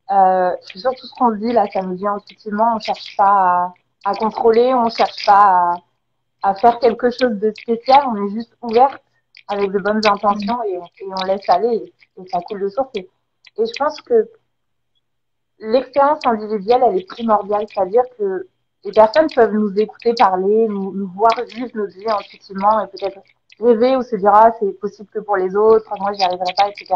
B: Je suis sûre que tout ce qu'on se dit, là, ça nous vient intuitivement, on cherche pas à contrôler, on cherche pas à faire quelque chose de spécial, on est juste ouverte avec de bonnes intentions et on laisse aller et ça coule de source. Et je pense que l'expérience individuelle, elle est primordiale, c'est-à-dire que les personnes peuvent nous écouter parler, nous voir vivre notre vie intuitivement et peut-être rêver ou se dire ah c'est possible que pour les autres, moi j'y arriverai pas, etc.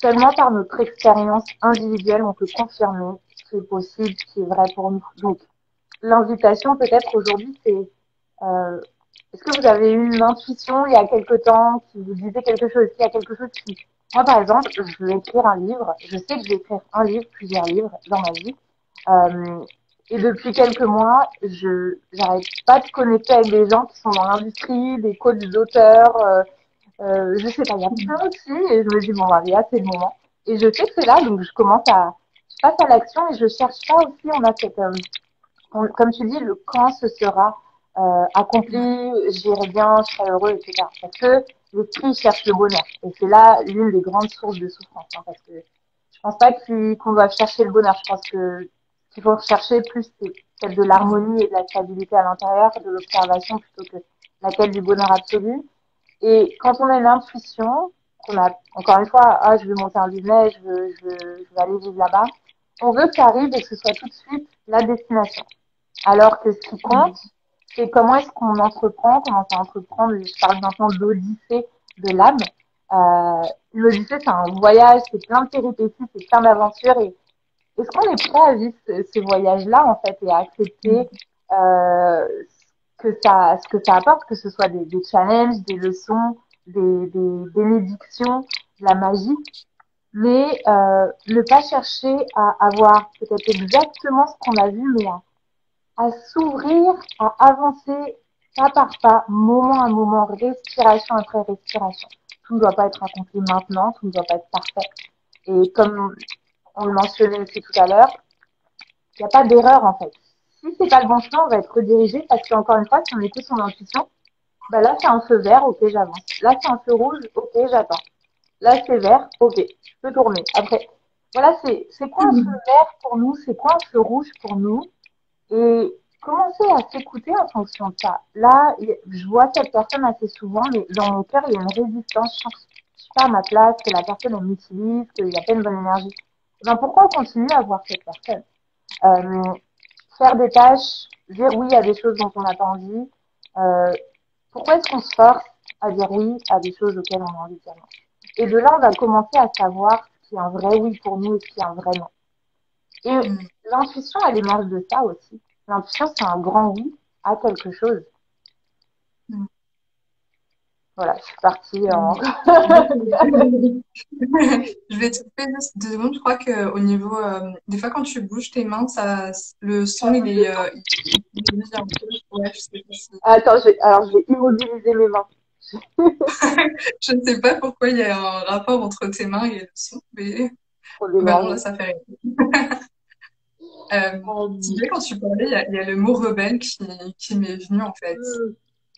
B: Seulement par notre expérience individuelle, on peut confirmer ce qui est possible, ce qui est vrai pour nous. Donc l'invitation peut-être aujourd'hui, c'est est-ce que vous avez eu une intuition il y a quelque temps qui vous disait quelque chose? Est-ce qu'il y a quelque chose qui... Moi, par exemple, je vais écrire un livre. Je sais que je vais écrire un livre, plusieurs livres dans ma vie. Euh, et depuis quelques mois, je j'arrête pas de connecter avec des gens qui sont dans l'industrie, des coachs d'auteurs. Je sais pas, il y a plein de signes et je me dis bon, allez, là, c'est le moment. Et je sais que c'est là, donc je passe à l'action et je cherche pas aussi. On a cette comme tu dis, le quand ce sera accompli, j'irai bien, je serai heureux, etc. Parce que l'esprit cherche le bonheur. Et c'est là l'une des grandes sources de souffrance. Hein, parce que je pense pas qu'on doit chercher le bonheur. Je pense que ce qu'il faut rechercher plus, c'est celle de l'harmonie et de la stabilité à l'intérieur, de l'observation plutôt que la quête du bonheur absolu. Et quand on a une intuition, qu'on a, encore une fois, ah, je veux monter un business, je veux aller vivre là-bas, on veut que ça arrive et que ce soit tout de suite la destination. Alors que ce qui compte, c'est comment est-ce qu'on entreprend, comment ça entreprendre. Je parle maintenant d'odyssée de l'âme. L'odyssée, c'est un voyage, c'est plein de péripéties, c'est plein d'aventures. Et est-ce qu'on est prêt à vivre ce voyage-là, en fait, et à accepter euh, ce que ça apporte, que ce soit des challenges, des leçons, des bénédictions, de la magie, mais ne pas chercher à avoir peut-être exactement ce qu'on a vu, mais à s'ouvrir, à avancer pas par pas, moment à moment, respiration après respiration. Tout ne doit pas être accompli maintenant, tout ne doit pas être parfait. Et comme on le mentionnait aussi tout à l'heure, il n'y a pas d'erreur en fait. Si c'est pas le bon chemin, on va être redirigé parce qu'encore une fois, si on écoute son intuition, bah là c'est un feu vert, ok j'avance. Là c'est un feu rouge, ok j'attends. Là c'est vert, ok, je peux tourner. Après, voilà, c'est quoi un feu vert pour nous, c'est quoi un feu rouge pour nous, et commencer à s'écouter en fonction de ça. Là, je vois cette personne assez souvent, mais dans mon cœur, il y a une résistance. Je ne suis pas à ma place, que la personne, elle m'utilise, qu'il n'y a pas une bonne énergie. Eh ben, pourquoi on continue à voir cette personne euh, Faire des tâches, dire oui à des choses dont on n'a pas envie. Euh, Pourquoi est-ce qu'on se force à dire oui à des choses auxquelles on a envie de dire non? Et de là, on va commencer à savoir ce qui est un vrai oui pour nous et ce qui est un vrai non. Et l'intuition, elle émerge de ça aussi. L'intuition, c'est un grand oui à quelque chose. Voilà, je suis partie en...
A: Je vais te couper juste 2 secondes. Je crois que au niveau, des fois quand tu bouges tes mains, le son il bouge un peu. Ouais, je sais pas
B: Attends, alors je vais immobiliser mes mains.
A: je ne sais pas pourquoi il y a un rapport entre tes mains et le son, mais
B: Pour
A: bah non, là
B: l'énergie.
A: ça fait rien. Tu
B: Euh,
A: sais, quand tu parlais, il y a le mot rebelle qui m'est venu en fait.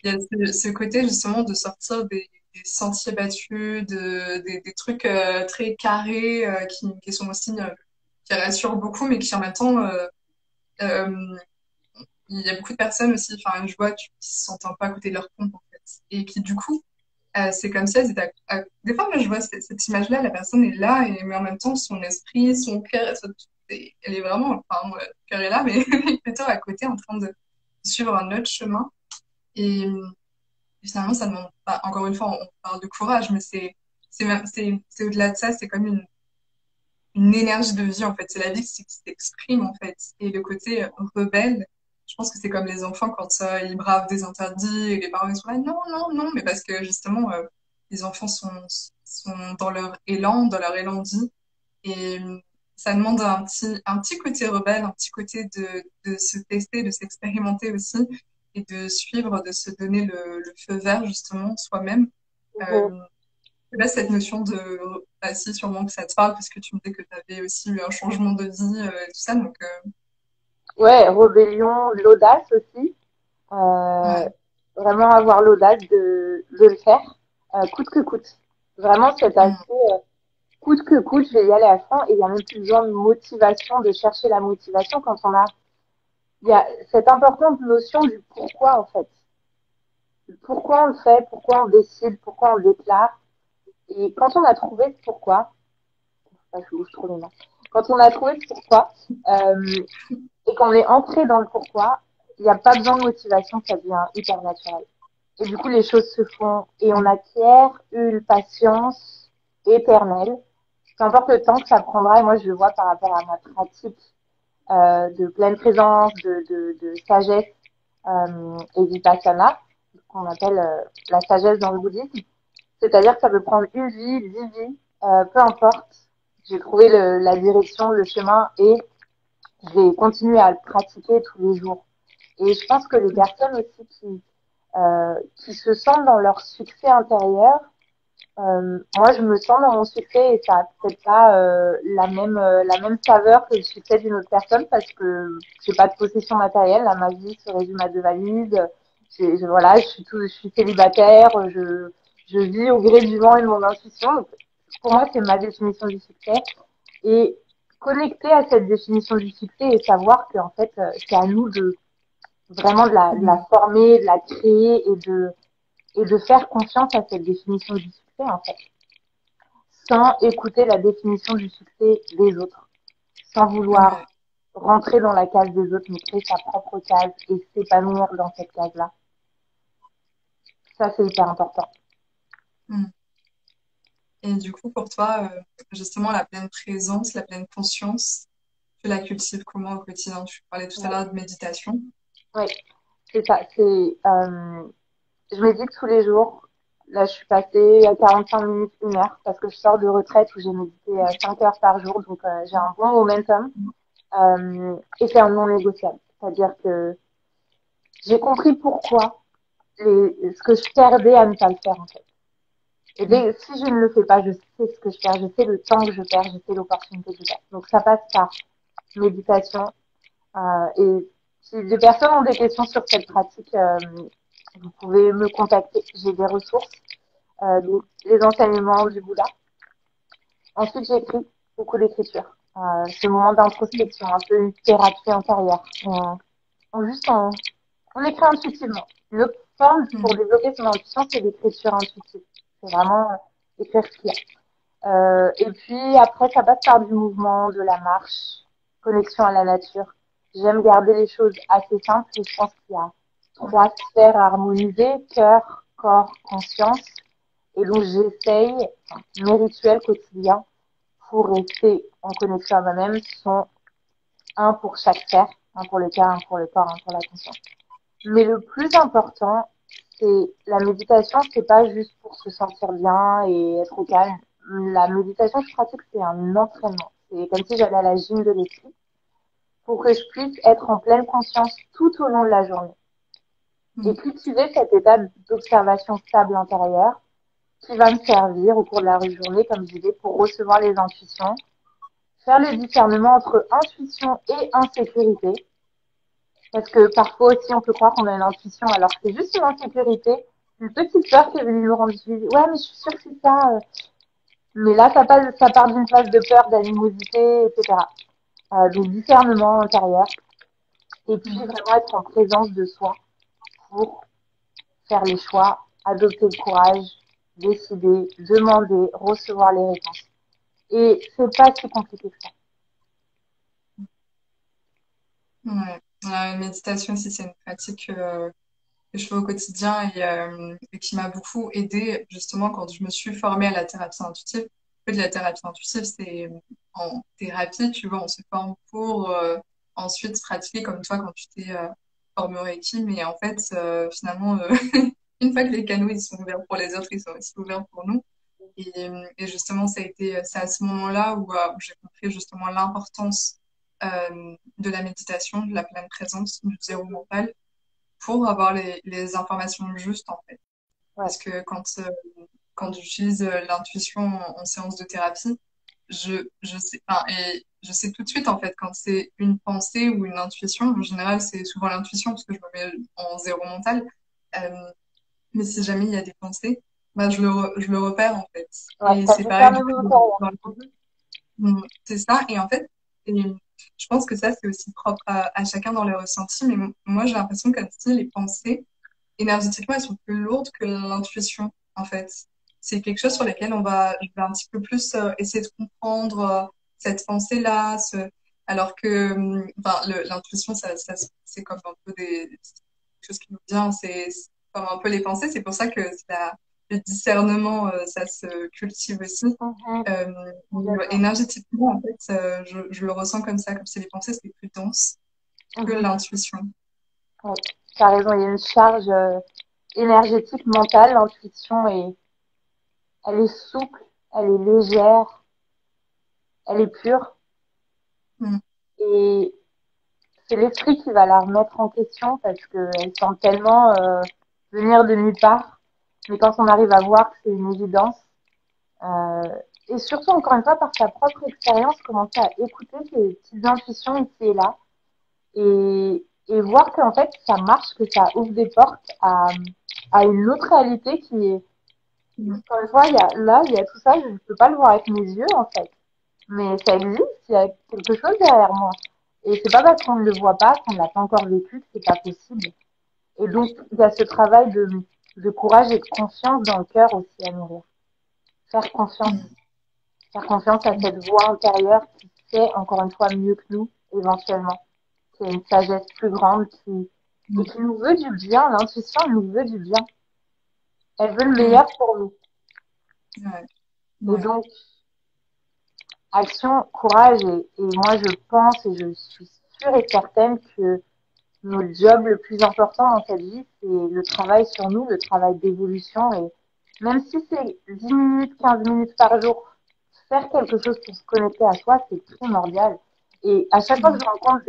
A: Il y a ce côté justement de sortir des sentiers battus, des trucs très carrés qui sont aussi qui rassurent beaucoup, mais qui en même temps, euh, il y a beaucoup de personnes aussi, enfin, je vois, qui se sentent un peu à côté de leur pompe en fait, et qui du coup, c'est comme si elles étaient des fois, moi, je vois cette image-là, la personne est là, mais en même temps, son esprit, son cœur, elle est vraiment, enfin, le cœur est là, mais elle est plutôt à côté en train de suivre un autre chemin. Et finalement, ça demande pas, encore une fois, on parle de courage, mais c'est au-delà de ça, c'est comme une énergie de vie, en fait. C'est la vie qui s'exprime, en fait. Et le côté rebelle, je pense que c'est comme les enfants quand ils bravent des interdits et les parents ils sont là, non, non, non, mais parce que justement, les enfants sont dans leur élan de vie. Et ça demande un petit côté rebelle, un petit côté de se tester, de s'expérimenter aussi et de suivre, de se donner le feu vert justement soi-même.
B: Mhm.
A: Euh, Là, cette notion de, bah, si sûrement que ça te parle parce que tu me dis que tu avais aussi eu un changement de vie et tout ça, donc
B: Ouais, rébellion, l'audace aussi. Euh,
A: ouais.
B: vraiment avoir l'audace de le faire, coûte que coûte. Vraiment cet
A: Mm,
B: aspect coûte que coûte, je vais y aller à fond. Et il y a même plus besoin de motivation, de chercher la motivation quand on a. Il y a cette importante notion du pourquoi en fait. Pourquoi on le fait, pourquoi on décide, pourquoi on le déclare. Et quand on a trouvé ce pourquoi, je bouge trop les mains. Quand on a trouvé ce pourquoi et qu'on est entré dans le pourquoi, il n'y a pas besoin de motivation, ça devient hyper naturel. Et du coup, les choses se font et on
A: mm,
B: acquiert une patience éternelle. Peu importe le temps que ça prendra, et moi je le vois par rapport à ma pratique de pleine présence, de sagesse et vipassana, qu'on appelle la sagesse dans le bouddhisme. C'est-à-dire que ça peut prendre une vie, 10 vies, peu importe. J'ai trouvé la direction, le chemin et je vais continuer à le pratiquer tous les jours. Et je pense que les
A: mm,
B: personnes aussi qui se sentent dans leur succès intérieur, moi je me sens dans mon succès et ça a peut-être pas la même saveur que le succès d'une autre personne parce que j'ai pas de possession matérielle. Là, ma vie se résume à deux valises. Voilà, je suis célibataire, je vis au gré du vent et de mon intuition. Donc, pour moi, c'est ma définition du succès. Et connecter à cette définition du succès et savoir que en fait, c'est à nous de vraiment de la
A: mm.
B: former, de la créer et de faire confiance à cette définition du succès en fait, sans écouter la définition du succès des autres, sans
A: Ouais.
B: vouloir rentrer dans la case des autres, mais créer sa propre case et s'épanouir dans cette case-là. Ça, c'est hyper important.
A: Mm. Et du coup, pour toi, justement, la pleine présence, la pleine conscience, tu la cultives comment au quotidien? Tu parlais tout à
B: Ouais,
A: l'heure de méditation.
B: ouais, c'est ça. Je médite tous les jours. Là, je suis passée à 45 minutes, 1 heure, parce que je sors de retraite où j'ai médité 5 heures par jour, donc j'ai un bon momentum. Et c'est un non négociable. C'est-à-dire que j'ai compris pourquoi ce que je perdais à ne pas le faire en fait. Et
A: Mm,
B: bien, si je ne le fais pas, je sais ce que je perds, je sais le temps que je perds, je sais l'opportunité que je perds. Donc ça passe par méditation. Et si des personnes ont des questions sur cette pratique, vous pouvez me contacter. J'ai des ressources, donc les enseignements du Bouddha. Ensuite, j'écris beaucoup d'écriture. Ce moment d'introspection, un peu une thérapie intérieure. On écrit intuitivement. Une autre forme pour
A: mm,
B: développer son intuition, c'est l'écriture intuitive. C'est vraiment écrire ce qu'il y a. Et puis après, ça passe par du mouvement, de la marche, connexion à la nature. J'aime garder les choses assez simples et je pense qu'il y a 3 sphères à harmoniser, cœur, corps, conscience. Et donc j'essaye, enfin, mes rituels quotidiens pour rester en connexion à moi-même sont un pour chaque sphère, un pour le cœur, un pour le corps, un pour la conscience. Mais le plus important, c'est la méditation, c'est pas juste pour se sentir bien et être au calme. La méditation, je pratique, c'est un entraînement. C'est comme si j'allais à la gym de l'esprit pour que je puisse être en pleine conscience tout au long de la journée et
A: mm,
B: cultiver cet état d'observation stable intérieure qui va me servir au cours de la journée, comme je disais, pour recevoir les intuitions, faire le discernement entre intuition et insécurité Parce que parfois aussi, on peut croire qu'on a une intuition, alors que c'est juste une insécurité, une petite peur qui est venue nous rendre suivi. Ouais, mais je suis sûre que c'est ça. Mais là, ça part d'une phase de peur, d'animosité, etc. Donc, discernement intérieur. Et puis,
A: Mhm.
B: vraiment être en présence de soi pour faire les choix, adopter le courage, décider, demander, recevoir les réponses. Et c'est pas si compliqué que ça.
A: Ouais. La méditation aussi, c'est une pratique que je fais au quotidien et qui m'a beaucoup aidée justement quand je me suis formée à la thérapie intuitive. En fait, la thérapie intuitive, c'est en thérapie, tu vois, on se forme pour ensuite pratiquer comme toi quand tu t'es formé au Reiki. Mais en fait, finalement, une fois que les canaux ils sont ouverts pour les autres, ils sont aussi ouverts pour nous. Et justement, c'est à ce moment-là où j'ai compris justement l'importance de la méditation, de la pleine présence, du zéro mental pour avoir les informations justes en fait.
B: Ouais.
A: Parce que quand j'utilise l'intuition en séance de thérapie, je sais, enfin, et je sais tout de suite en fait quand c'est une pensée ou une intuition. En général, c'est souvent l'intuition parce que je me mets en zéro mental. Euh, mais si jamais il y a des pensées, bah, je le repère en fait.
B: Ouais,
A: Et
B: ça
A: c'est
B: peut faire
A: pareil
B: le
A: du coup
B: volontaire.
A: dans c'est ça. Et en fait, et je pense que ça, c'est aussi propre à chacun dans les ressentis. Mais moi, j'ai l'impression que si les pensées, énergétiquement, elles sont plus lourdes que l'intuition, en fait. C'est quelque chose sur lequel je vais un petit peu plus essayer de comprendre cette pensée-là. Alors que enfin, l'intuition, c'est comme un peu des choses qui nous vient, c'est comme un peu les pensées. C'est pour ça que le discernement, ça se cultive aussi.
B: Mhm, complètement.
A: Énergétiquement, en fait, je le ressens comme ça, comme si les pensées, c'était plus dense que
B: Mhm.
A: l'intuition.
B: Ouais, t'as raison, il y a une charge énergétique, mentale, l'intuition, et elle est souple, elle est légère, elle est pure.
A: Mm.
B: Et c'est l'esprit qui va la remettre en question parce qu'elle semble tellement venir de nulle part. Mais quand on arrive à voir que c'est une évidence, euh, et surtout, encore une fois, par sa propre expérience, commencer à écouter ces petites intuitions ici et là, et voir qu'en fait, ça marche, que ça ouvre des portes à une autre réalité qui est,
A: Mm.
B: encore une fois, il y a tout ça, je ne peux pas le voir avec mes yeux, en fait. Mais ça existe, il y a quelque chose derrière moi. Et c'est pas parce qu'on ne le voit pas, qu'on ne l'a pas encore vécu, que c'est pas possible. Et donc, il y a ce travail de courage et de confiance dans le cœur aussi à nourrir. Faire confiance.
A: Mm.
B: Faire confiance à cette voix intérieure qui sait, encore une fois, mieux que nous, éventuellement. Qui a une sagesse plus grande, et
A: Mm.
B: qui nous veut du bien. L'intuition, elle nous veut du bien. Elle veut le
A: Mm.
B: meilleur pour nous.
A: Ouais,
B: Et
A: ouais.
B: donc, action, courage, et moi, je pense et je suis sûre et certaine que notre job le plus important dans cette vie, c'est le travail sur nous, le travail d'évolution. Et même si c'est 10 minutes, 15 minutes par jour, faire quelque chose pour se connecter à soi, c'est primordial. Et à chaque fois que
A: Mm.
B: je rencontre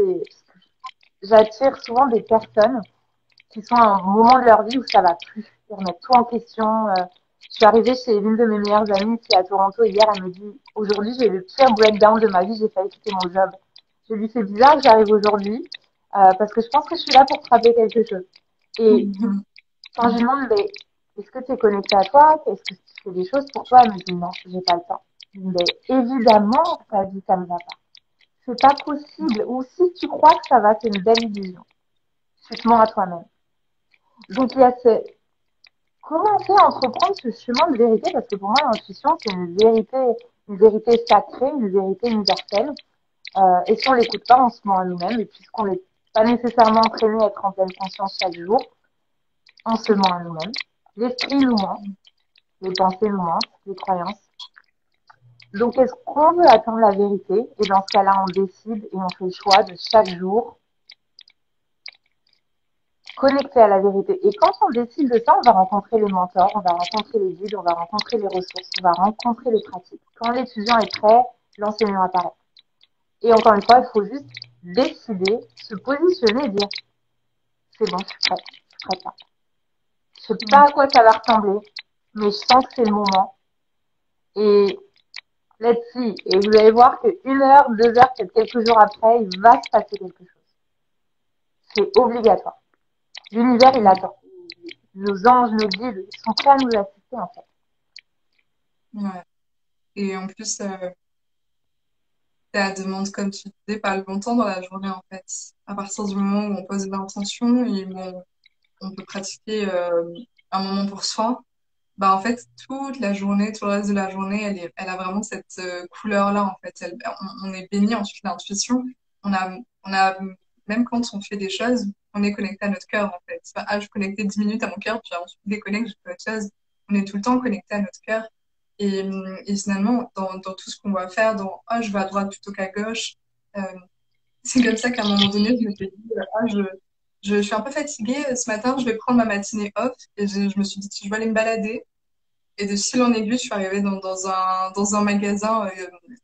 B: j'attire souvent des personnes qui sont à un moment de leur vie où ça va plus. Ils remettent tout en question. Je suis arrivée chez l'une de mes meilleures amies qui est à Toronto hier. Elle me dit, aujourd'hui, j'ai eu le pire breakdown de ma vie. J'ai failli quitter mon job. Je lui fais bizarre que j'arrive aujourd'hui parce que je pense que je suis là pour frapper quelque chose. Et
A: Mm.
B: quand je lui demande, mais, est-ce que tu es connecté à toi? Est-ce que tu fais des choses pour toi? Elle me dit, non, j'ai pas le temps. Je lui dis, mais évidemment, ta vie, ça ne va pas. C'est pas possible. Ou si tu crois que ça va, c'est une belle illusion. Tu te mens à toi-même. Donc il y a commencer à entreprendre ce chemin de vérité, parce que pour moi, l'intuition, c'est une vérité sacrée, une vérité universelle. Et si on l'écoute pas, on se ment à nous-mêmes. Et puisqu'on n'est pas nécessairement entraîné à être en pleine conscience chaque jour, on se ment à nous-mêmes. L'esprit nous ment, les pensées nous mentent, les croyances. Donc, est-ce qu'on veut atteindre la vérité? Et dans ce cas-là, on décide et on fait le choix de chaque jour connecté à la vérité. Et quand on décide de ça, on va rencontrer les mentors, on va rencontrer les guides, on va rencontrer les ressources, on va rencontrer les pratiques. Quand l'étudiant est prêt, l'enseignant apparaît. Et encore une fois, il faut juste décider, se positionner et dire, c'est bon, je suis prête, je suis prête là. Je sais pas
A: Mm.
B: à quoi ça va ressembler, mais je sens que c'est le moment. Et let's see. Et vous allez voir que 1 heure, 2 heures, peut-être quelques jours après, il va se passer quelque chose. C'est obligatoire. L'univers, il attend. Nos anges, nos guides, ils sont prêts à nous assister, en fait.
A: Ouais. Et en plus, ça demande, comme tu disais, pas longtemps dans la journée, en fait. À partir du moment où on pose l'intention et où on peut pratiquer un moment pour soi, bah en fait, toute la journée, tout le reste de la journée, elle a vraiment cette couleur-là, en fait. On est béni ensuite l'intuition. On a, même quand on fait des choses, on est connecté à notre cœur, en fait. C'est pas, ah, je suis connecté 10 minutes à mon cœur, puis ensuite je déconnecte, je fais autre chose. On est tout le temps connecté à notre cœur. Et finalement, dans tout ce qu'on va faire, dans, ah, je vais à droite plutôt qu'à gauche, euh, c'est comme ça qu'à un moment donné, je me suis dit, ah, je suis un peu fatiguée ce matin, je vais prendre ma matinée off. Et je me suis dit, je vais aller me balader. Et de fil en aiguille, je suis arrivée dans un magasin,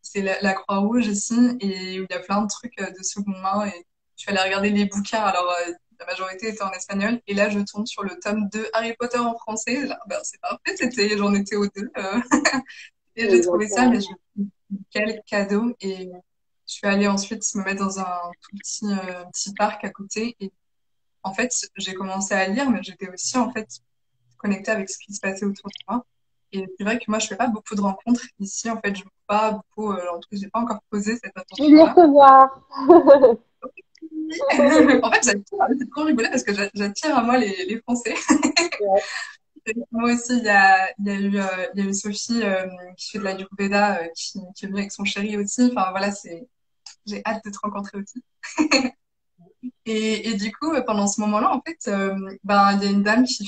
A: c'est la Croix-Rouge ici, et où il y a plein de trucs de seconde main. Et je suis allée regarder les bouquins. Alors, la majorité était en espagnol. Et là, je tombe sur le tome 2 Harry Potter en français. Là, ben, c'est parfait, j'en étais au 2. Et j'ai trouvé ça,
B: Exactement.
A: mais quel cadeau. Et je suis allée ensuite me mettre dans un tout petit parc à côté. Et en fait, j'ai commencé à lire, mais j'étais aussi, en fait, connectée avec ce qui se passait autour de moi. Et c'est vrai que moi, je fais pas beaucoup de rencontres ici. En fait, je vois pas beaucoup, en tout cas, j'ai pas encore posé cette
B: Je vais les
A: attention-là.
B: recevoir.
A: En fait, c'est trop rigolo parce que j'attire à moi les Français.
B: Ouais.
A: Et moi aussi, il y a eu Sophie qui fait de l'Ayurveda, qui est venue avec son chéri aussi. Enfin, voilà, j'ai hâte de te rencontrer aussi. Et du coup, pendant ce moment-là, en fait, ben, il y a une dame qui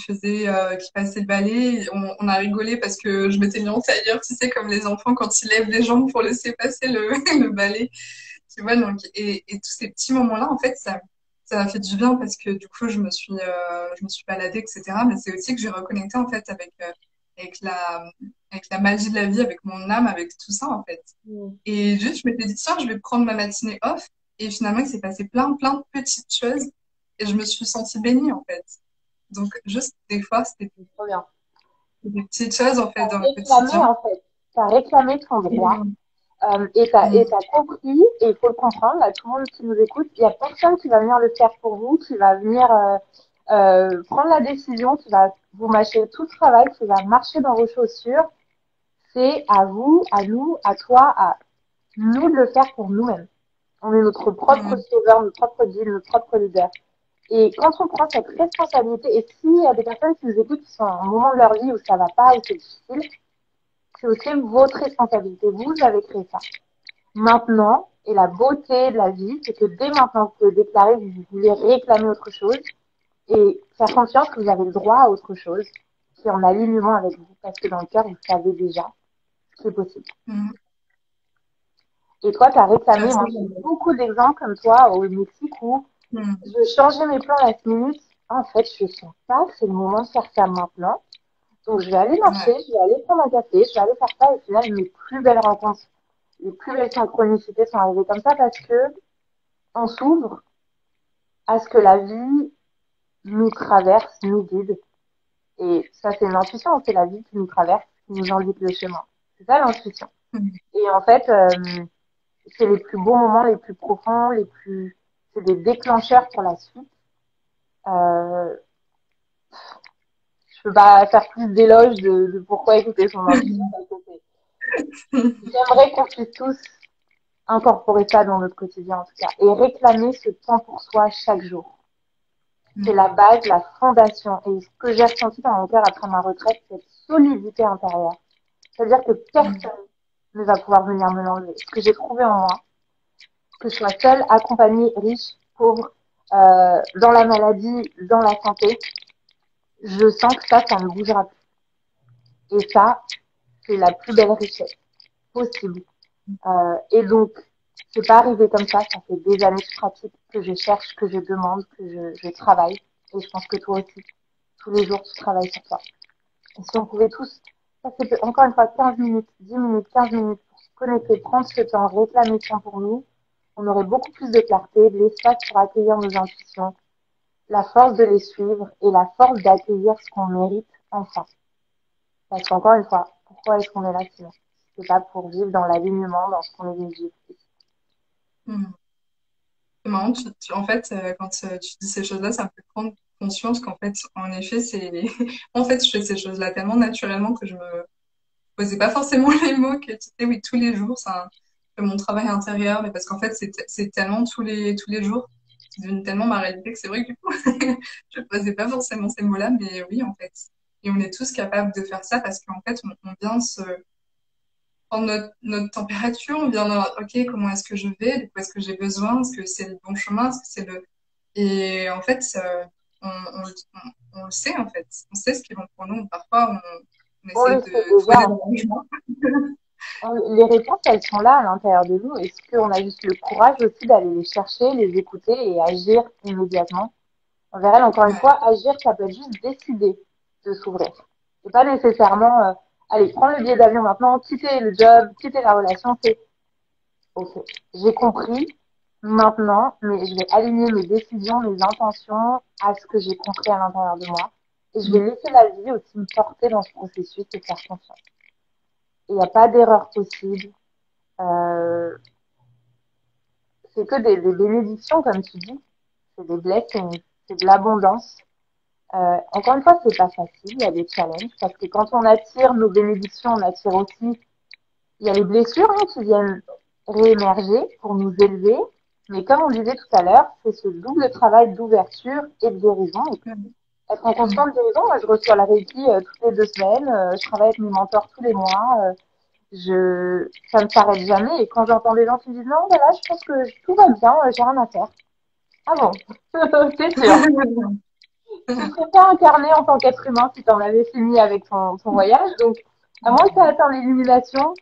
A: passait le balai. On a rigolé parce que je m'étais mis en tailleur, tu sais, comme les enfants quand ils lèvent les jambes pour laisser passer le, le balai. Tu vois, donc, et tous ces petits moments-là, en fait, ça m'a fait du bien parce que du coup, je me suis baladée, etc. Mais c'est aussi que j'ai reconnecté, en fait, avec avec la magie de la vie, avec mon âme, avec tout ça, en fait.
B: Mm.
A: Et juste, je m'étais dit, tiens, je vais prendre ma matinée off. Et finalement, il s'est passé plein de petites choses. Et je me suis sentie bénie, en fait. Donc, juste des fois, c'était
B: Trop bien.
A: des petites choses, en fait,
B: T'as
A: dans le
B: réclamé,
A: quotidien.
B: en fait. T'as réclamé ton droit.
A: Mm,
B: Et
A: mm,
B: t'as compris, et il faut le comprendre, là, tout le monde qui nous écoute, il y a personne qui va venir le faire pour vous, qui va venir prendre la décision, qui va vous mâcher tout le travail, qui va marcher dans vos chaussures. C'est à vous, à nous, à toi, à nous de le faire pour nous-mêmes. On est notre propre
A: mm,
B: sauveur, notre propre guide, notre propre leader. Et quand on prend cette responsabilité, et s'il y a des personnes qui nous écoutent qui sont à un moment de leur vie où ça va pas, où c'est difficile, c'est aussi votre responsabilité. Vous avez créé ça. Maintenant, et la beauté de la vie, c'est que dès maintenant, vous pouvez déclarer que vous voulez réclamer autre chose et faire confiance que vous avez le droit à autre chose qui est en alignement avec vous. Parce que dans le cœur, vous savez déjà ce qui est possible.
A: mm.
B: Et toi, tu as
A: Ah,
B: réclamé,
A: ça,
B: moi j'ai beaucoup d'exemples comme toi au Mexique où
A: mm,
B: je changeais mes plans à la minute. En fait, je sens pas que c'est le moment de faire ça maintenant. Donc, je vais aller marcher,
A: ouais,
B: je vais aller prendre un café, je vais aller faire ça. Et au final, mes plus belles rencontres, les plus belles synchronicités sont arrivées comme ça parce que on s'ouvre à ce que la vie nous traverse, nous guide. Et ça, c'est une intuition, c'est la vie qui nous traverse, qui nous indique le chemin. C'est ça l'intuition.
A: mm,
B: Et en fait, c'est les plus beaux moments, les plus profonds, c'est des déclencheurs pour la suite. Euh, je peux pas faire plus d'éloges de pourquoi écouter son intuition. J'aimerais qu'on puisse tous incorporer ça dans notre quotidien, en tout cas, et réclamer ce temps pour soi chaque jour. C'est
A: mm,
B: la base, la fondation. Et ce que j'ai ressenti dans mon cœur après ma retraite, c'est cette solidité intérieure. C'est-à-dire que
A: mm,
B: personne ne va pouvoir venir me l'enlever. Ce que j'ai trouvé en moi, que je sois seule, accompagnée, riche, pauvre, dans la maladie, dans la santé, je sens que ça ne bougera plus. Et ça, c'est la plus belle richesse possible. Et donc, c'est pas arrivé comme ça fait des années que je pratique, que je cherche, que je demande, que je travaille. Et je pense que toi aussi, tous les jours, tu travailles sur toi. Et si on pouvait tous passer, encore une fois, 15 minutes, 10 minutes, 15 minutes pour se connecter, prendre ce temps, réclamer ce temps pour nous, on aurait beaucoup plus de clarté, de l'espace pour accueillir nos intuitions, la force de les suivre et la force d'accueillir ce qu'on mérite enfin. Parce qu'encore une fois, pourquoi est-ce qu'on est là sinon? C'est pas pour vivre dans l'alignement, dans ce qu'on est vivre.
A: mm. C'est marrant, en fait, quand tu dis ces choses-là, ça me fait prendre conscience qu'en fait, en effet, en fait, je fais ces choses-là tellement naturellement que je me posais pas forcément les mots que tu sais, oui, tous les jours, c'est mon travail intérieur, mais parce qu'en fait, c'est tellement tous les jours, c'est devenu tellement ma réalité que c'est vrai que du coup, je posais pas forcément ces mots-là, mais oui, en fait. Et on est tous capables de faire ça parce qu'en fait, on vient se prendre notre température, on vient dans, ok, comment est-ce que je vais, de quoi est-ce que j'ai besoin, est-ce que c'est le bon chemin, est-ce que c'est le... Et en fait, on le sait, en fait. On sait ce qui est bon pour nous. Parfois, on
B: On
A: essaye
B: le sait
A: de trouver
B: déjà,
A: des
B: en fait.
A: arrangements.
B: Les réponses, elles sont là à l'intérieur de nous. Est-ce qu'on a juste le courage aussi d'aller les chercher, les écouter et agir immédiatement? On verra encore une
A: Ouais.
B: fois, agir, ça peut être juste décider de s'ouvrir. C'est pas nécessairement, allez, prendre le billet d'avion maintenant, quitter le job, quitter la relation. C'est, ok, j'ai compris maintenant, mais je vais aligner mes décisions, mes intentions à ce que j'ai compris à l'intérieur de moi. Et je vais laisser la vie aussi me porter dans ce processus et faire confiance. Il n'y a pas d'erreur possible. Euh, c'est que des bénédictions, comme tu dis. C'est des blessings, c'est de l'abondance. Encore une fois, c'est pas facile, il y a des challenges, parce que quand on attire nos bénédictions, on attire aussi, il y a les blessures qui viennent réémerger pour nous élever. Mais comme on disait tout à l'heure, c'est ce double travail d'ouverture et de guérison. Et être en constante guérison, moi je reçois la Reiki toutes les 2 semaines, je travaille avec mes mentors tous les mois, ça ne s'arrête jamais. Et quand j'entends des gens qui me disent non, ben là, je pense que tout va bien, j'ai rien à faire. Ah bon, c'est sûr. Tu ne serais pas incarné en tant qu'être humain si tu en avais fini avec ton voyage. Donc, à moins que tu aies atteint l'illumination,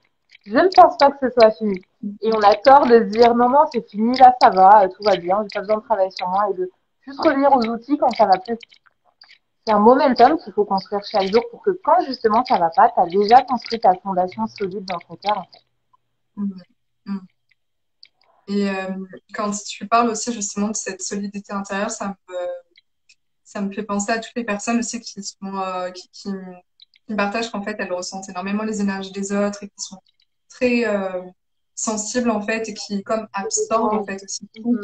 B: je ne pense pas que ce soit fini. Et on a tort de se dire non, non, c'est fini, là, ça va, tout va bien, j'ai pas besoin de travailler sur moi et de juste revenir aux outils quand ça va plus. C'est un momentum qu'il faut construire chaque jour pour que quand justement ça va pas, tu as déjà construit ta fondation solide dans ton cœur. En fait.
A: Et quand tu parles aussi justement de cette solidité intérieure, ça me fait penser à toutes les personnes aussi qui partagent qu'en fait, elles ressentent énormément les énergies des autres et qui sont très sensibles en fait et qui comme absorbent en fait aussi tout.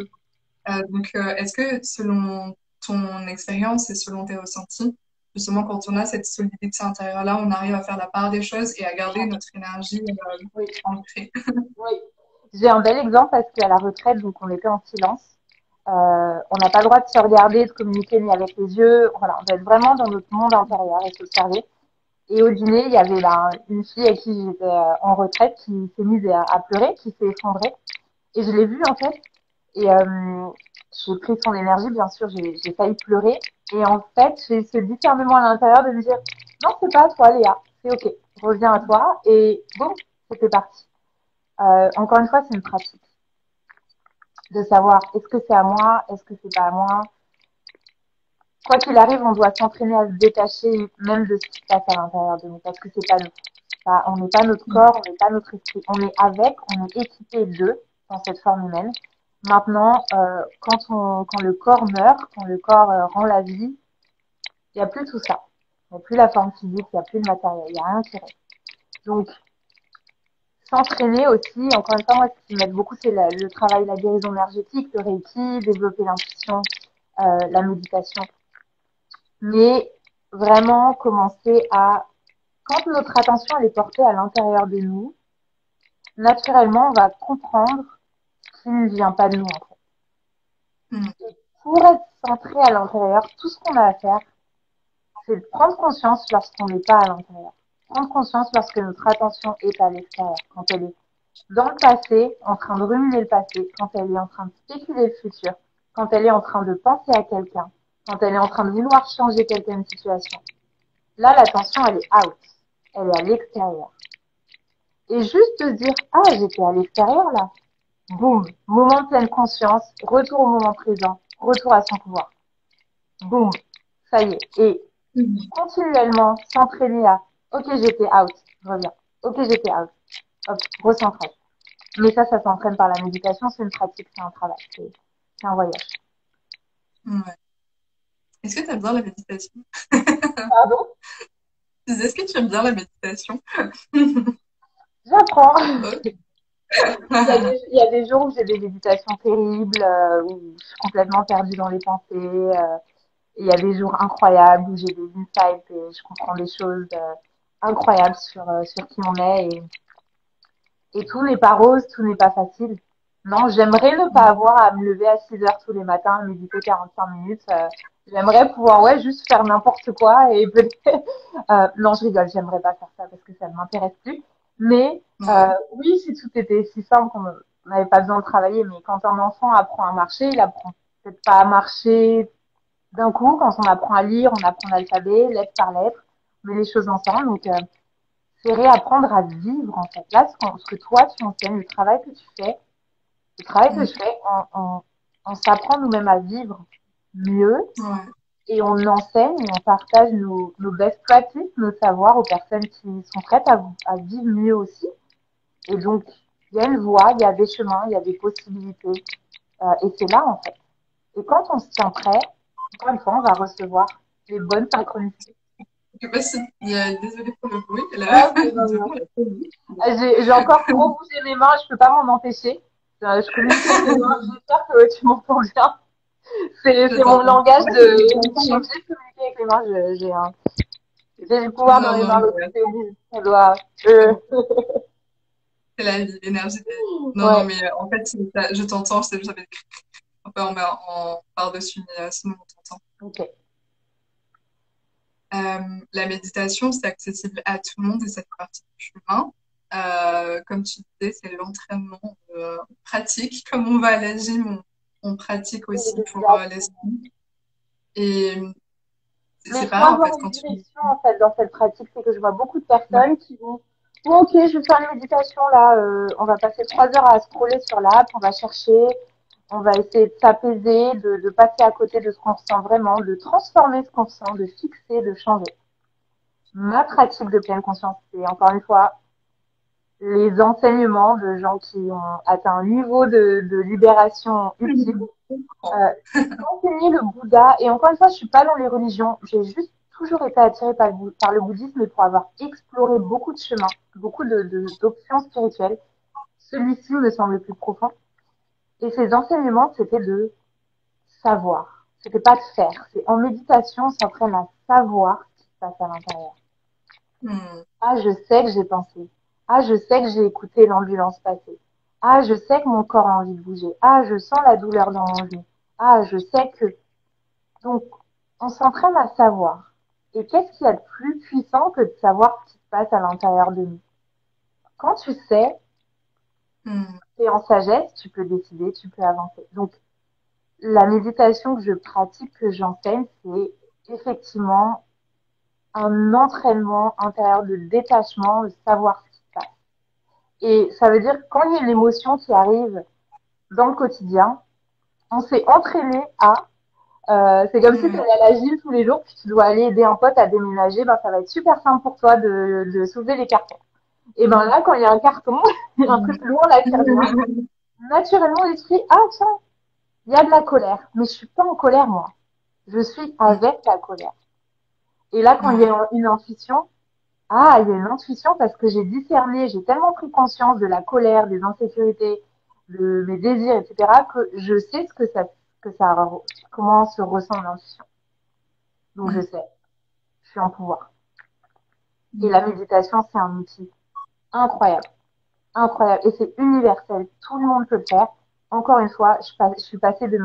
A: Donc, est-ce que selon ton expérience et selon tes ressentis, justement quand on a cette solidité intérieure-là, on arrive à faire la part des choses et à garder notre énergie
B: Oui,
A: ancrée?
B: oui. J'ai un bel exemple parce qu'à la retraite, donc on était en silence. On n'a pas le droit de se regarder, de communiquer ni avec les yeux. Voilà, on doit être vraiment dans notre monde intérieur et s'observer. Et au dîner, il y avait là une fille avec qui j'étais en retraite qui s'est mise à pleurer, qui s'est effondrée. Et je l'ai vue en fait. Et j'ai pris son énergie, bien sûr, j'ai failli pleurer. Et en fait, j'ai ce discernement à l'intérieur de me dire non, c'est pas à toi, Léa. C'est ok, reviens à toi. Et bon, c'était parti. Encore une fois, c'est une pratique de savoir est-ce que c'est à moi, est-ce que c'est pas à moi. Quoi qu'il arrive, on doit s'entraîner à se détacher même de ce qui se passe à l'intérieur de nous, parce que c'est pas nous. On n'est pas notre corps, on n'est pas notre esprit. On est avec, on est équipé d'eux dans cette forme humaine. Maintenant, quand le corps meurt, quand le corps rend la vie, il n'y a plus tout ça. Il n'y a plus la forme physique, il n'y a plus le matériel, il n'y a rien qui reste. Donc, s'entraîner aussi, encore une fois, moi, ce qui m'aide beaucoup, c'est le travail, la guérison énergétique, le reiki, développer l'intuition, la méditation. Mais vraiment commencer à, quand notre attention elle est portée à l'intérieur de nous, naturellement, on va comprendre ce qui ne vient pas de nous, en fait.
A: Mm.
B: Et pour être centré à l'intérieur, tout ce qu'on a à faire, c'est de prendre conscience lorsqu'on n'est pas à l'intérieur. Prendre conscience lorsque notre attention est à l'extérieur, quand elle est dans le passé, en train de ruminer le passé, quand elle est en train de spéculer le futur, quand elle est en train de penser à quelqu'un, quand elle est en train de vouloir changer quelqu'une situation. Là, l'attention, elle est out. Elle est à l'extérieur. Et juste de dire, ah, j'étais à l'extérieur là. Boum. Moment de pleine conscience, retour au moment présent, retour à son pouvoir. Boum. Ça y est. Et continuellement s'entraîner à, ok, j'étais out, je reviens. Ok, j'étais out. Hop, recentrage. Mais ça s'entraîne par la méditation, c'est une pratique, c'est un travail, c'est un voyage.
A: Ouais. Est-ce que tu aimes bien la méditation?
B: Pardon?
A: Est-ce que tu aimes bien la méditation?
B: J'apprends.
A: Ok.
B: Il y a des jours où j'ai des méditations terribles, où je suis complètement perdue dans les pensées. Et il y a des jours incroyables où j'ai des insights et je comprends des choses incroyables sur qui on est. Et tout n'est pas rose, tout n'est pas facile. Non, j'aimerais ne pas avoir à me lever à 6 heures tous les matins, méditer 45 minutes. J'aimerais pouvoir, ouais, juste faire n'importe quoi et peut-être. Non, je rigole, j'aimerais pas faire ça parce que ça ne m'intéresse plus. Mais
A: Ouais,
B: oui, si tout était si simple qu'on n'avait pas besoin de travailler, mais quand un enfant apprend à marcher, il apprend peut-être pas à marcher d'un coup. Quand on apprend à lire, on apprend l'alphabet, lettre par lettre, on met les choses ensemble. Donc, c'est réapprendre à vivre, en fait. Là, ce que toi, tu enseignes, le travail que tu fais, le travail que je fais, on s'apprend nous-mêmes à vivre mieux
A: ouais.
B: et on enseigne et on partage nos best practices, nos savoirs aux personnes qui sont prêtes à vivre mieux aussi. Et donc, il y a une voie, il y a des chemins, il y a des possibilités. Et c'est là, en fait. Et quand on se tient prêt, encore une fois, on va recevoir les bonnes synchronicités.
A: Je sais pas si, désolée pour le bruit, là,
B: Ah, c'est non, non, c'est fini. J'ai encore trop bougé mes mains, je peux pas m'en empêcher. Je communique avec les mains, j'espère que tu m'entends bien.
A: je
B: C'est mon
A: t'entends.
B: langage de. Je suis obligée de communiquer avec les mains, j'ai du pouvoir dans
A: Non,
B: les
A: non,
B: mains,
A: mais
B: donc
A: ouais,
B: c'est obligé. Ça doit. Euh,
A: c'est la vie, l'énergie de la vie. Non, non,
B: ouais,
A: mais en fait, je t'entends, je sais que j'avais un peu en par-dessus, mais sinon, on t'entend.
B: ok.
A: La méditation, c'est accessible à tout le monde et ça fait partie du chemin. Comme tu disais, c'est l'entraînement pratique. Comme on va à la gym, on pratique aussi pour
B: Exactement.
A: l'esprit. Et
B: Mais
A: c'est
B: il faut
A: pareil, en
B: avoir
A: fait,
B: une
A: quand tu...
B: direction en fait dans cette pratique, c'est que je vois beaucoup de
A: Ouais.
B: personnes qui vont bon, ok, je vais faire une méditation là, on va passer 3 heures à scroller sur l'app, on va chercher, on va essayer de s'apaiser, de passer à côté de ce qu'on ressent vraiment, de transformer ce qu'on ressent, de fixer, de changer. Ma pratique de pleine conscience, c'est encore une fois les enseignements de gens qui ont atteint un niveau de libération ultime. C'est enseigner le Bouddha. Et encore une fois, je suis pas dans les religions. J'ai juste toujours été attirée par le bouddhisme et pour avoir exploré beaucoup de chemins, beaucoup d'options spirituelles. Celui-ci me semble le plus profond. Et ces enseignements, c'était de savoir. C'était pas de faire. C'est en méditation, on s'entraîne à savoir ce qui se passe à l'intérieur.
A: Hmm.
B: Ah, je sais que j'ai pensé. Ah, je sais que j'ai écouté l'ambulance passer. Ah, je sais que mon corps a envie de bouger. Ah, je sens la douleur dans mon genou. Ah, je sais que. Donc, on s'entraîne à savoir. Et qu'est-ce qu'il y a de plus puissant que de savoir ce qui se passe à l'intérieur de nous? Quand tu sais,
A: Hmm.
B: et en sagesse, tu peux décider, tu peux avancer. Donc, la méditation que je pratique, que j'enseigne, c'est effectivement un entraînement intérieur de détachement, de savoir ce qui se passe. Et ça veut dire que quand il y a une émotion qui arrive dans le quotidien, on s'est entraîné à. C'est comme si tu
A: Ouais.
B: allais à la gym tous les jours, puis tu dois aller aider un pote à déménager, ben ça va être super simple pour toi de soulever les cartons. Et ben là, quand il y a un carton, un truc lourd là qui revient, naturellement l'esprit, ah tiens, il y a de la colère, mais je suis pas en colère moi, je suis avec la colère. Et là, quand il y
A: Ouais.
B: a une intuition, ah, il y a une intuition parce que j'ai discerné, j'ai tellement pris conscience de la colère, des insécurités, de mes désirs, etc., que je sais que ça, comment se ressent l'intuition. Donc je
A: Hmm.
B: sais, je suis en pouvoir. Et
A: Hmm.
B: la méditation, c'est un outil incroyable, incroyable. Et c'est universel, tout le monde peut le faire. Encore une fois, je suis passée de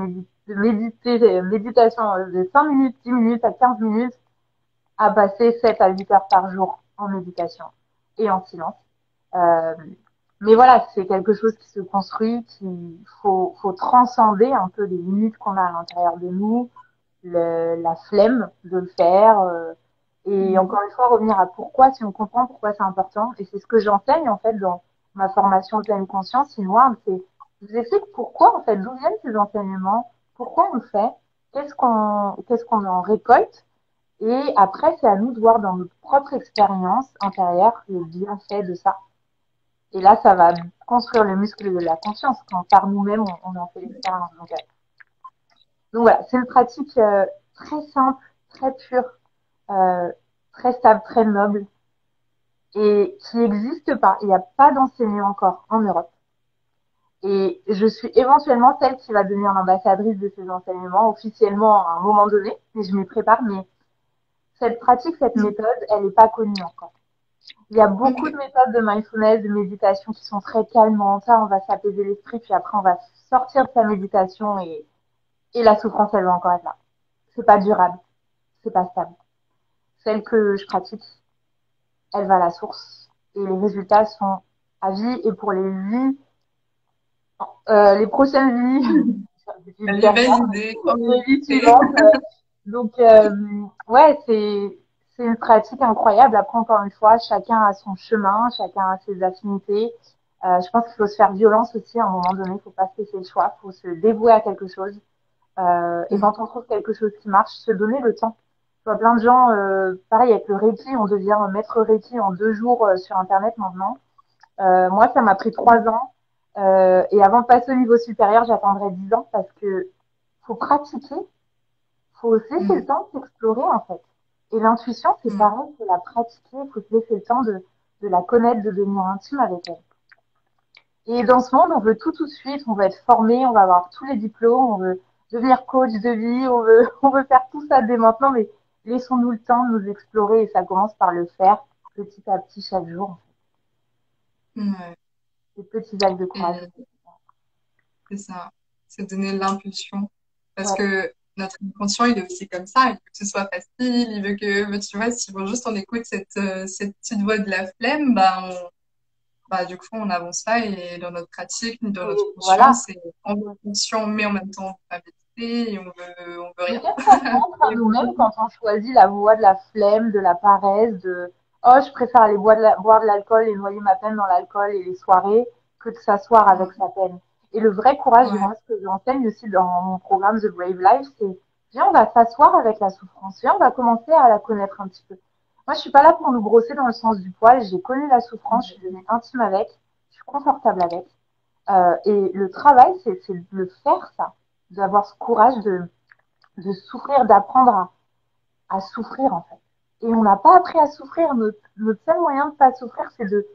B: méditer, méditation de 5 minutes, 10 minutes à 15 minutes à passer 7 à 8 heures par jour en méditation et en silence. Euh, mais voilà, c'est quelque chose qui se construit, faut transcender un peu les limites qu'on a à l'intérieur de nous, la flemme de le faire. Et
A: Hmm.
B: encore une fois, revenir à pourquoi, si on comprend pourquoi c'est important. Et c'est ce que j'enseigne en fait dans ma formation de pleine conscience inward, c'est je vous explique pourquoi en fait, d'où viennent ces enseignements, pourquoi on le fait, qu'est-ce qu'on en récolte. Et après, c'est à nous de voir dans notre propre expérience intérieure le bienfait de ça. Et là, ça va construire le muscle de la conscience quand par nous-mêmes, on en fait l'expérience. Donc voilà, c'est une pratique très simple, très pure, euh, très stable, très noble et qui n'existe pas. Il n'y a pas d'enseignant encore en Europe. Et je suis éventuellement celle qui va devenir l'ambassadrice de ces enseignements officiellement à un moment donné, mais je m'y prépare. Mais cette pratique, cette méthode, elle n'est pas connue encore. Il y a beaucoup de
A: Ok.
B: méthodes de mindfulness, de méditation qui sont très calmantes. Ça, on va s'apaiser l'esprit, puis après, on va sortir de sa méditation et la souffrance, elle va encore être là. C'est pas durable, c'est pas stable. Celle que je pratique, elle va à la source et les résultats sont à vie et pour les vies, les prochaines vies,
A: Elle est
B: ultérieures,
A: validée,
B: les vies
A: enregistrée.
B: suivantes. Donc, ouais, c'est une pratique incroyable. Après, encore une fois, chacun a son chemin, chacun a ses affinités. Je pense qu'il faut se faire violence aussi à un moment donné. Il faut pas se laisser le choix. Il faut se dévouer à quelque chose. Et
A: Mm.
B: quand on trouve quelque chose qui marche, se donner le temps. Je vois plein de gens, pareil avec le Reiki, on devient maître Reiki en 2 jours sur Internet maintenant. Moi, ça m'a pris 3 ans. Et avant de passer au niveau supérieur, j'attendrai 10 ans parce que faut pratiquer, faut se laisser le
A: Mm.
B: temps d'explorer en fait. Et l'intuition, c'est
A: Mm.
B: pareil, faut la pratiquer, faut se laisser le temps de la connaître, de devenir intime avec elle. Et dans ce monde, on veut tout de suite, on veut être formé, on va avoir tous les diplômes, on veut devenir coach de vie, on veut faire tout ça dès maintenant, mais laissons-nous le temps de nous explorer et ça commence par le faire petit à petit chaque jour.
A: Ouais.
B: Des petits actes de courage.
A: Et c'est ça. C'est donner l'impulsion. Parce
B: Ouais.
A: que notre inconscient, il est aussi comme ça. Il veut que ce soit facile. Il veut que, bah, tu vois, si juste on écoute cette petite voix de la flemme, bah, du coup, on n'avance pas et dans notre pratique, ni dans notre
B: Et voilà.
A: conscience, et on veut conscient, mais en même temps, on veut pas méditer et on veut
B: Mais
A: rien.
B: qu'est-ce qu'on se montre à
A: Et
B: nous-mêmes quand on choisit la voie de la flemme, de la paresse, de oh, je préfère aller boire de l'alcool et noyer ma peine dans l'alcool et les soirées que de s'asseoir avec sa peine. Et le vrai courage, et
A: ouais.
B: moi, ce que j'enseigne aussi dans mon programme The Brave Life, c'est viens, on va s'asseoir avec la souffrance, viens, on va commencer à la connaître un petit peu. Moi, je suis pas là pour nous brosser dans le sens du poil. J'ai connu la souffrance, je suis devenue intime avec, je suis confortable avec. Et le travail, c'est de le faire, ça, d'avoir ce courage de souffrir, d'apprendre à souffrir en fait. Et on n'a pas appris à souffrir. Notre seul moyen de pas souffrir, c'est de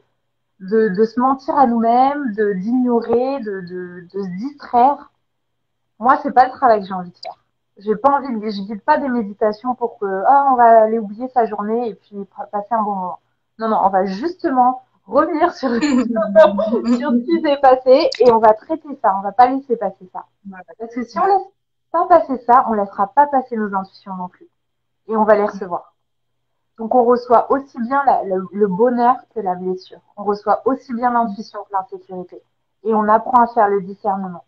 B: se mentir à nous-mêmes, d'ignorer, de se distraire. Moi, c'est pas le travail que j'ai envie de faire. J'ai pas envie de, je guide pas des méditations pour que on va aller oublier sa journée et puis passer un bon moment. Non, non, on va justement revenir sur sur ce qui s'est passé et on va traiter ça. On va pas laisser passer ça.
A: Ouais.
B: Parce que si on
A: Ouais.
B: laisse pas passer ça, on laissera pas passer nos intuitions non plus. Et on va les recevoir. Donc on reçoit aussi bien le bonheur que la blessure. On reçoit aussi bien l'intuition que l'insécurité. Et on apprend à faire le discernement.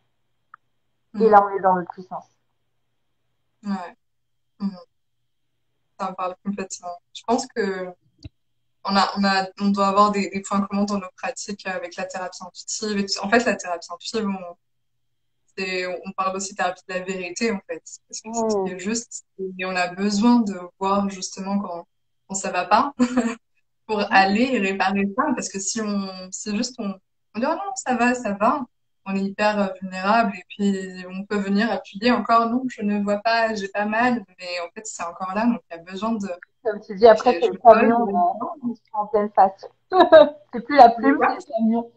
B: Et
A: Mm.
B: là, on est dans notre puissance.
A: Ouais. Mm. Ça me parle complètement. Je pense que on doit avoir des points communs dans nos pratiques avec la thérapie intuitive. En fait, la thérapie intuitive, on parle aussi de thérapie de la vérité, en fait. Parce que c'est ce qui
B: Mmh.
A: est juste. Et on a besoin de voir justement quand ça va pas pour
B: Mmh.
A: aller réparer ça. Parce que si juste on dit, oh non, ça va. On est hyper vulnérable et puis on peut venir appuyer encore, non, je ne vois pas, j'ai pas mal, mais en fait, c'est encore là, donc il y a besoin de,
B: Comme tu dis, après,
A: ok,
B: c'est
A: je
B: le
A: me pose,
B: camion en pleine face. C'est plus la plume, c'est
A: quoi.
B: le camion.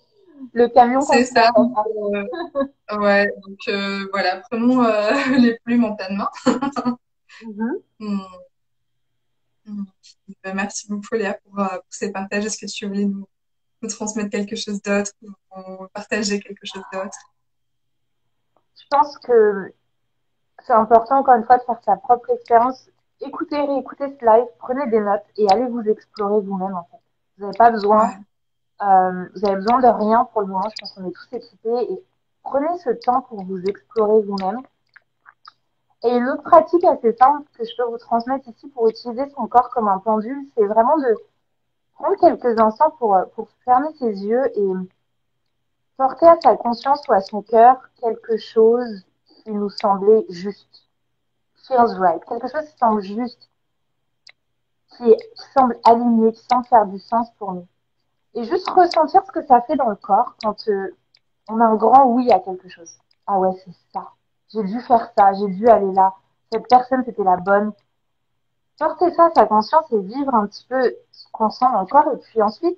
B: Le camion qu'on
A: C'est
B: se prend
A: ça.
B: en face.
A: Ouais, donc voilà, prenons les plumes en pleine main.
B: Mhm.
A: Hmm, hmm. Ben, merci beaucoup Léa pour ces partages. Est-ce que tu voulais nous transmettre quelque chose d'autre ou partager quelque chose d'autre?
B: Je pense que c'est important, encore une fois, de faire sa propre expérience. Écoutez, réécoutez ce live, prenez des notes et allez vous explorer vous-même, en fait. Vous n'avez pas besoin,
A: Ouais.
B: vous avez besoin de rien pour le moment. Je pense qu'on est tous équipés et prenez ce temps pour vous explorer vous-même. Et une autre pratique assez simple que je peux vous transmettre ici pour utiliser son corps comme un pendule, c'est vraiment de prendre quelques instants pour fermer ses yeux et porter à sa conscience ou à son cœur quelque chose qui nous semblait juste. Feels right. Quelque chose qui semble juste, qui semble aligné, qui semble faire du sens pour nous. Et juste ressentir ce que ça fait dans le corps quand on a un grand oui à quelque chose. Ah ouais, c'est ça. J'ai dû faire ça, j'ai dû aller là. Cette personne, c'était la bonne. Porter ça à sa conscience et vivre un petit peu ce qu'on sent dans le corps. Et puis ensuite,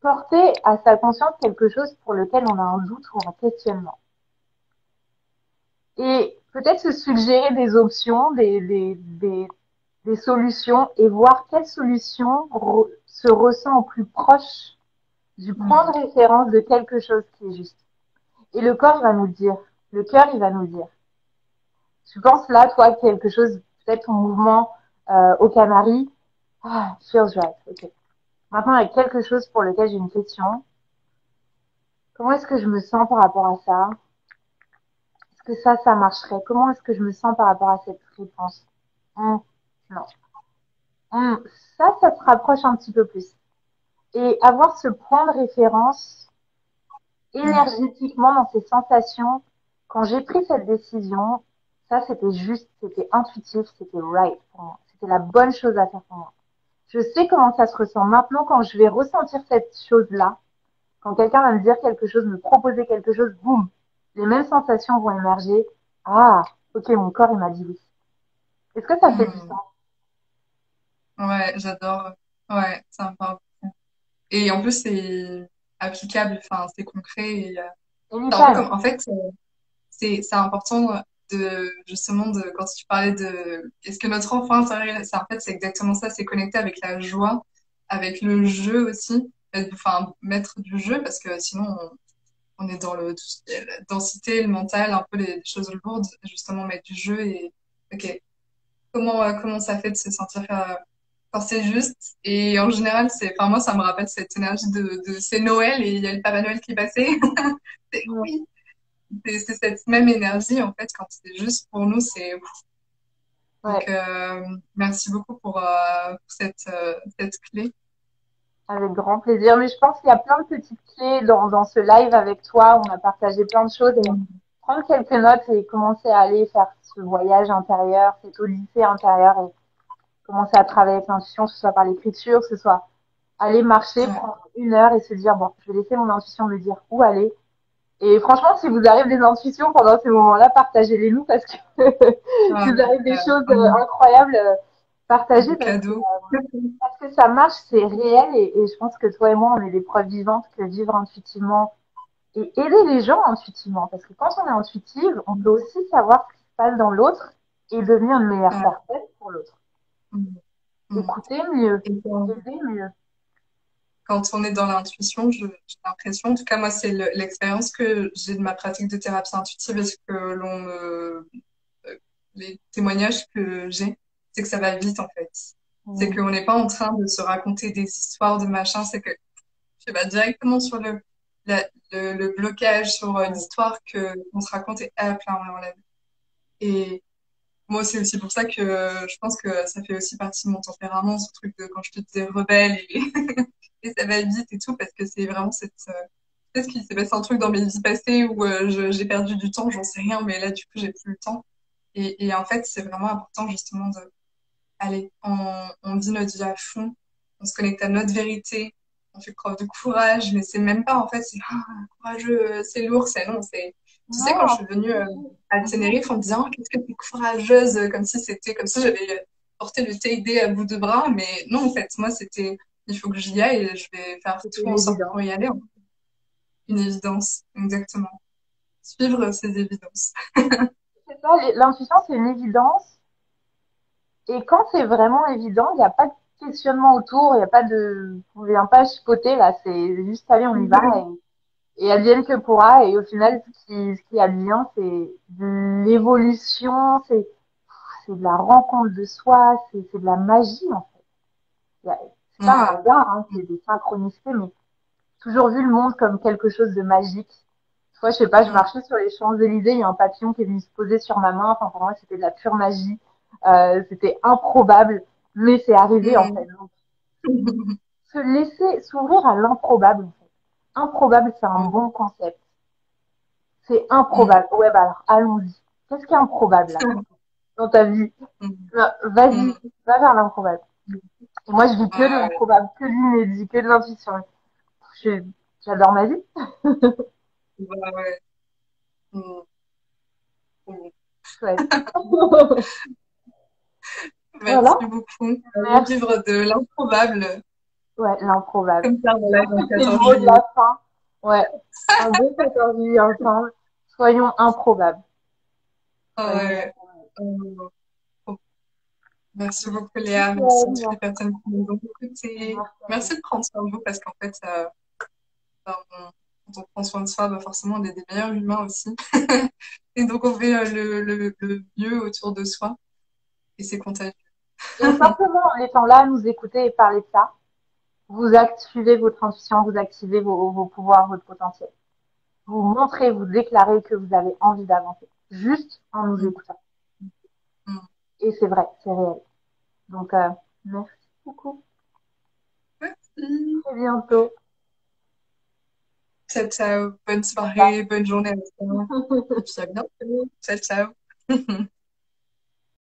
B: porter à sa conscience quelque chose pour lequel on a un doute ou un questionnement. Et peut-être se suggérer des options, des solutions et voir quelle solution se ressent au plus proche du point
A: Mm.
B: de référence de quelque chose qui est juste. Et le corps va nous le dire, le cœur il va nous le dire. Tu penses là, toi, quelque chose, peut-être ton mouvement aux Canaries, ah, feels right, ok. Maintenant, il y a quelque chose pour lequel j'ai une question. Comment est-ce que je me sens par rapport à ça? Est-ce que ça marcherait? Comment est-ce que je me sens par rapport à cette réponse? Non. Hum, ça se rapproche un petit peu plus. Et avoir ce point de référence
A: Mm.
B: énergétiquement dans ces sensations, quand j'ai pris cette décision, ça c'était juste, c'était intuitif, c'était right pour moi. C'était la bonne chose à faire pour moi. Je sais comment ça se ressent. Maintenant, quand je vais ressentir cette chose-là, quand quelqu'un va me dire quelque chose, me proposer quelque chose, boum, les mêmes sensations vont émerger. Ah, ok, mon corps, il m'a dit oui. Est-ce que ça fait du
A: Mm.
B: sens?
A: Ouais, j'adore. Ouais, ça me parle. Et en plus, c'est applicable, enfin, c'est concret. Et, c'est un peu
B: Anytime.
A: comme, en fait, c'est important de, justement, de, quand tu parlais de, est-ce que notre enfant intérieur, c'est, en fait, c'est exactement ça, c'est connecté avec la joie, avec le jeu aussi, enfin, mettre du jeu, parce que sinon, on est dans le, tout ce qui est la densité, le mental, un peu les choses lourdes, justement, mettre du jeu et, ok, comment ça fait de se sentir quand c'est juste. Et en général, c'est, enfin, moi, ça me rappelle cette énergie de c'est Noël et il y a le Papa Noël qui est passé. C'est,
B: Ouais.
A: oui, c'est cette même énergie, en fait, quand c'est juste pour nous, c'est, donc,
B: Ouais.
A: merci beaucoup pour cette clé.
B: Avec grand plaisir. Mais je pense qu'il y a plein de petites clés dans ce live avec toi. On a partagé plein de choses et
A: Mm.
B: prendre quelques notes et commencer à aller faire ce voyage intérieur, cette odyssée intérieure et commencer à travailler avec l'intuition, que ce soit par l'écriture, que ce soit aller marcher,
A: Ouais,
B: prendre 1 heure et se dire, bon, je vais laisser mon intuition me dire où aller. Et franchement, si vous arrivez des intuitions pendant ces moments-là, partagez-les nous parce que si
A: ah,
B: vous arrivez des choses
A: vraiment,
B: incroyables, partagez
A: des cadeaux.
B: parce que ça marche, c'est réel et je pense que toi et moi, on est des preuves vivantes que vivre intuitivement et aider les gens intuitivement. Parce que quand on est intuitive, on peut aussi savoir ce qui se passe dans l'autre et devenir une meilleure
A: Ouais.
B: personne pour l'autre.
A: Mm. Mm.
B: Écouter mieux,
A: Et
B: aider mieux.
A: quand on est dans l'intuition, j'ai l'impression, en tout cas moi c'est l'expérience que j'ai de ma pratique de thérapie intuitive et ce que les témoignages que j'ai, c'est que ça va vite en fait. C'est
B: Mm.
A: qu'on n'est pas en train de se raconter des histoires de machin, c'est que tu vas directement sur le blocage, sur
B: Ouais.
A: l'histoire que on se raconte et hop là on l'enlève. Et moi c'est aussi pour ça que je pense que ça fait aussi partie de mon tempérament, ce truc de quand je te disais rebelle et et ça va vite et tout parce que c'est vraiment peut-être qu'il s'est passé un truc dans mes vies passées où j'ai perdu du temps, j'en sais rien, mais là du coup j'ai plus le temps. Et en fait c'est vraiment important justement de allez, on vit notre vie à fond, on se connecte à notre vérité, on fait preuve de courage, mais c'est même pas en fait c'est courageux, c'est lourd, c'est non, c'est tu sais quand je
B: Non,
A: suis venue à Tenerife on me disait oh, qu'est-ce que t'es courageuse comme si c'était comme si j'avais porté le TID à bout de bras, mais non en fait moi c'était il faut que j'y aille et je vais faire
B: c'était
A: tout
B: une
A: en sorte
B: évidence.
A: pour y aller. Une évidence, exactement. Suivre ces évidences.
B: C'est ça, l'intuition, c'est une évidence. Et quand c'est vraiment évident, il n'y a pas de questionnement autour, il n'y a pas de, on vient pas chipoter là, c'est juste allez, on y va et advienne que pourra. Et au final, ce qui advient, c'est de l'évolution, c'est de la rencontre de soi, c'est de la magie en fait. C'est pas un
A: Ouais.
B: hasard, hein, c'est des synchronicités, mais toujours vu le monde comme quelque chose de magique. Une fois, je sais pas, je
A: Mm.
B: marchais sur les Champs-Élysées, il y a un papillon qui est venu se poser sur ma main. Enfin, pour moi, c'était de la pure magie. C'était improbable, mais c'est arrivé en fait.
A: Mm.
B: Donc, se laisser s'ouvrir à l'improbable. En fait. Improbable, c'est un
A: Ouais.
B: bon concept. C'est
A: Mm.
B: improbable. Ouais, bah alors, allons-y. Qu'est-ce qui est improbable là dans ta vie?
A: Mm.
B: Vas-y,
A: Mm.
B: va vers l'improbable. Et moi, je vis que de
A: Ouais,
B: l'improbable, que de l'inédit, que de l'intuition. Je- J'adore ma vie.
A: ouais, ouais. Mm. Mm.
B: Chouette.
A: Merci
B: Voilà.
A: beaucoup.
B: Merci.
A: Vivre de l'improbable.
B: Ouais, l'improbable.
A: Comme ça,
B: Je
A: voilà,
B: pense
A: le
B: que c'est le
A: 14
B: mot de
A: juillet.
B: la fin. Ouais. Un bon 14 juillet ensemble. Soyons improbables. Soyons
A: Ouais.
B: improbables.
A: Euh, Merci beaucoup, Léa. Merci
B: Super,
A: à toutes les
B: merci.
A: personnes qui nous ont écoutés.
B: Merci à
A: Merci
B: vous.
A: de prendre soin de vous parce qu'en fait, ben, quand on prend soin de soi, ben, forcément, on est des meilleurs humains aussi. Et donc, on fait le mieux autour de soi et c'est contagieux.
B: Et simplement en étant là, à nous écouter et parler de ça, vous activez votre intuition, vous activez vos pouvoirs, votre potentiel. Vous montrez, vous déclarez que vous avez envie d'avancer. Juste en nous
A: Mm,
B: écoutant.
A: mm.
B: Et c'est vrai, c'est réel. Donc, merci beaucoup.
A: Merci.
B: À bientôt.
A: Ciao, ciao. Bonne
B: Bye bye.
A: soirée, bonne journée à toi. Et puis à bientôt. Ciao, ciao.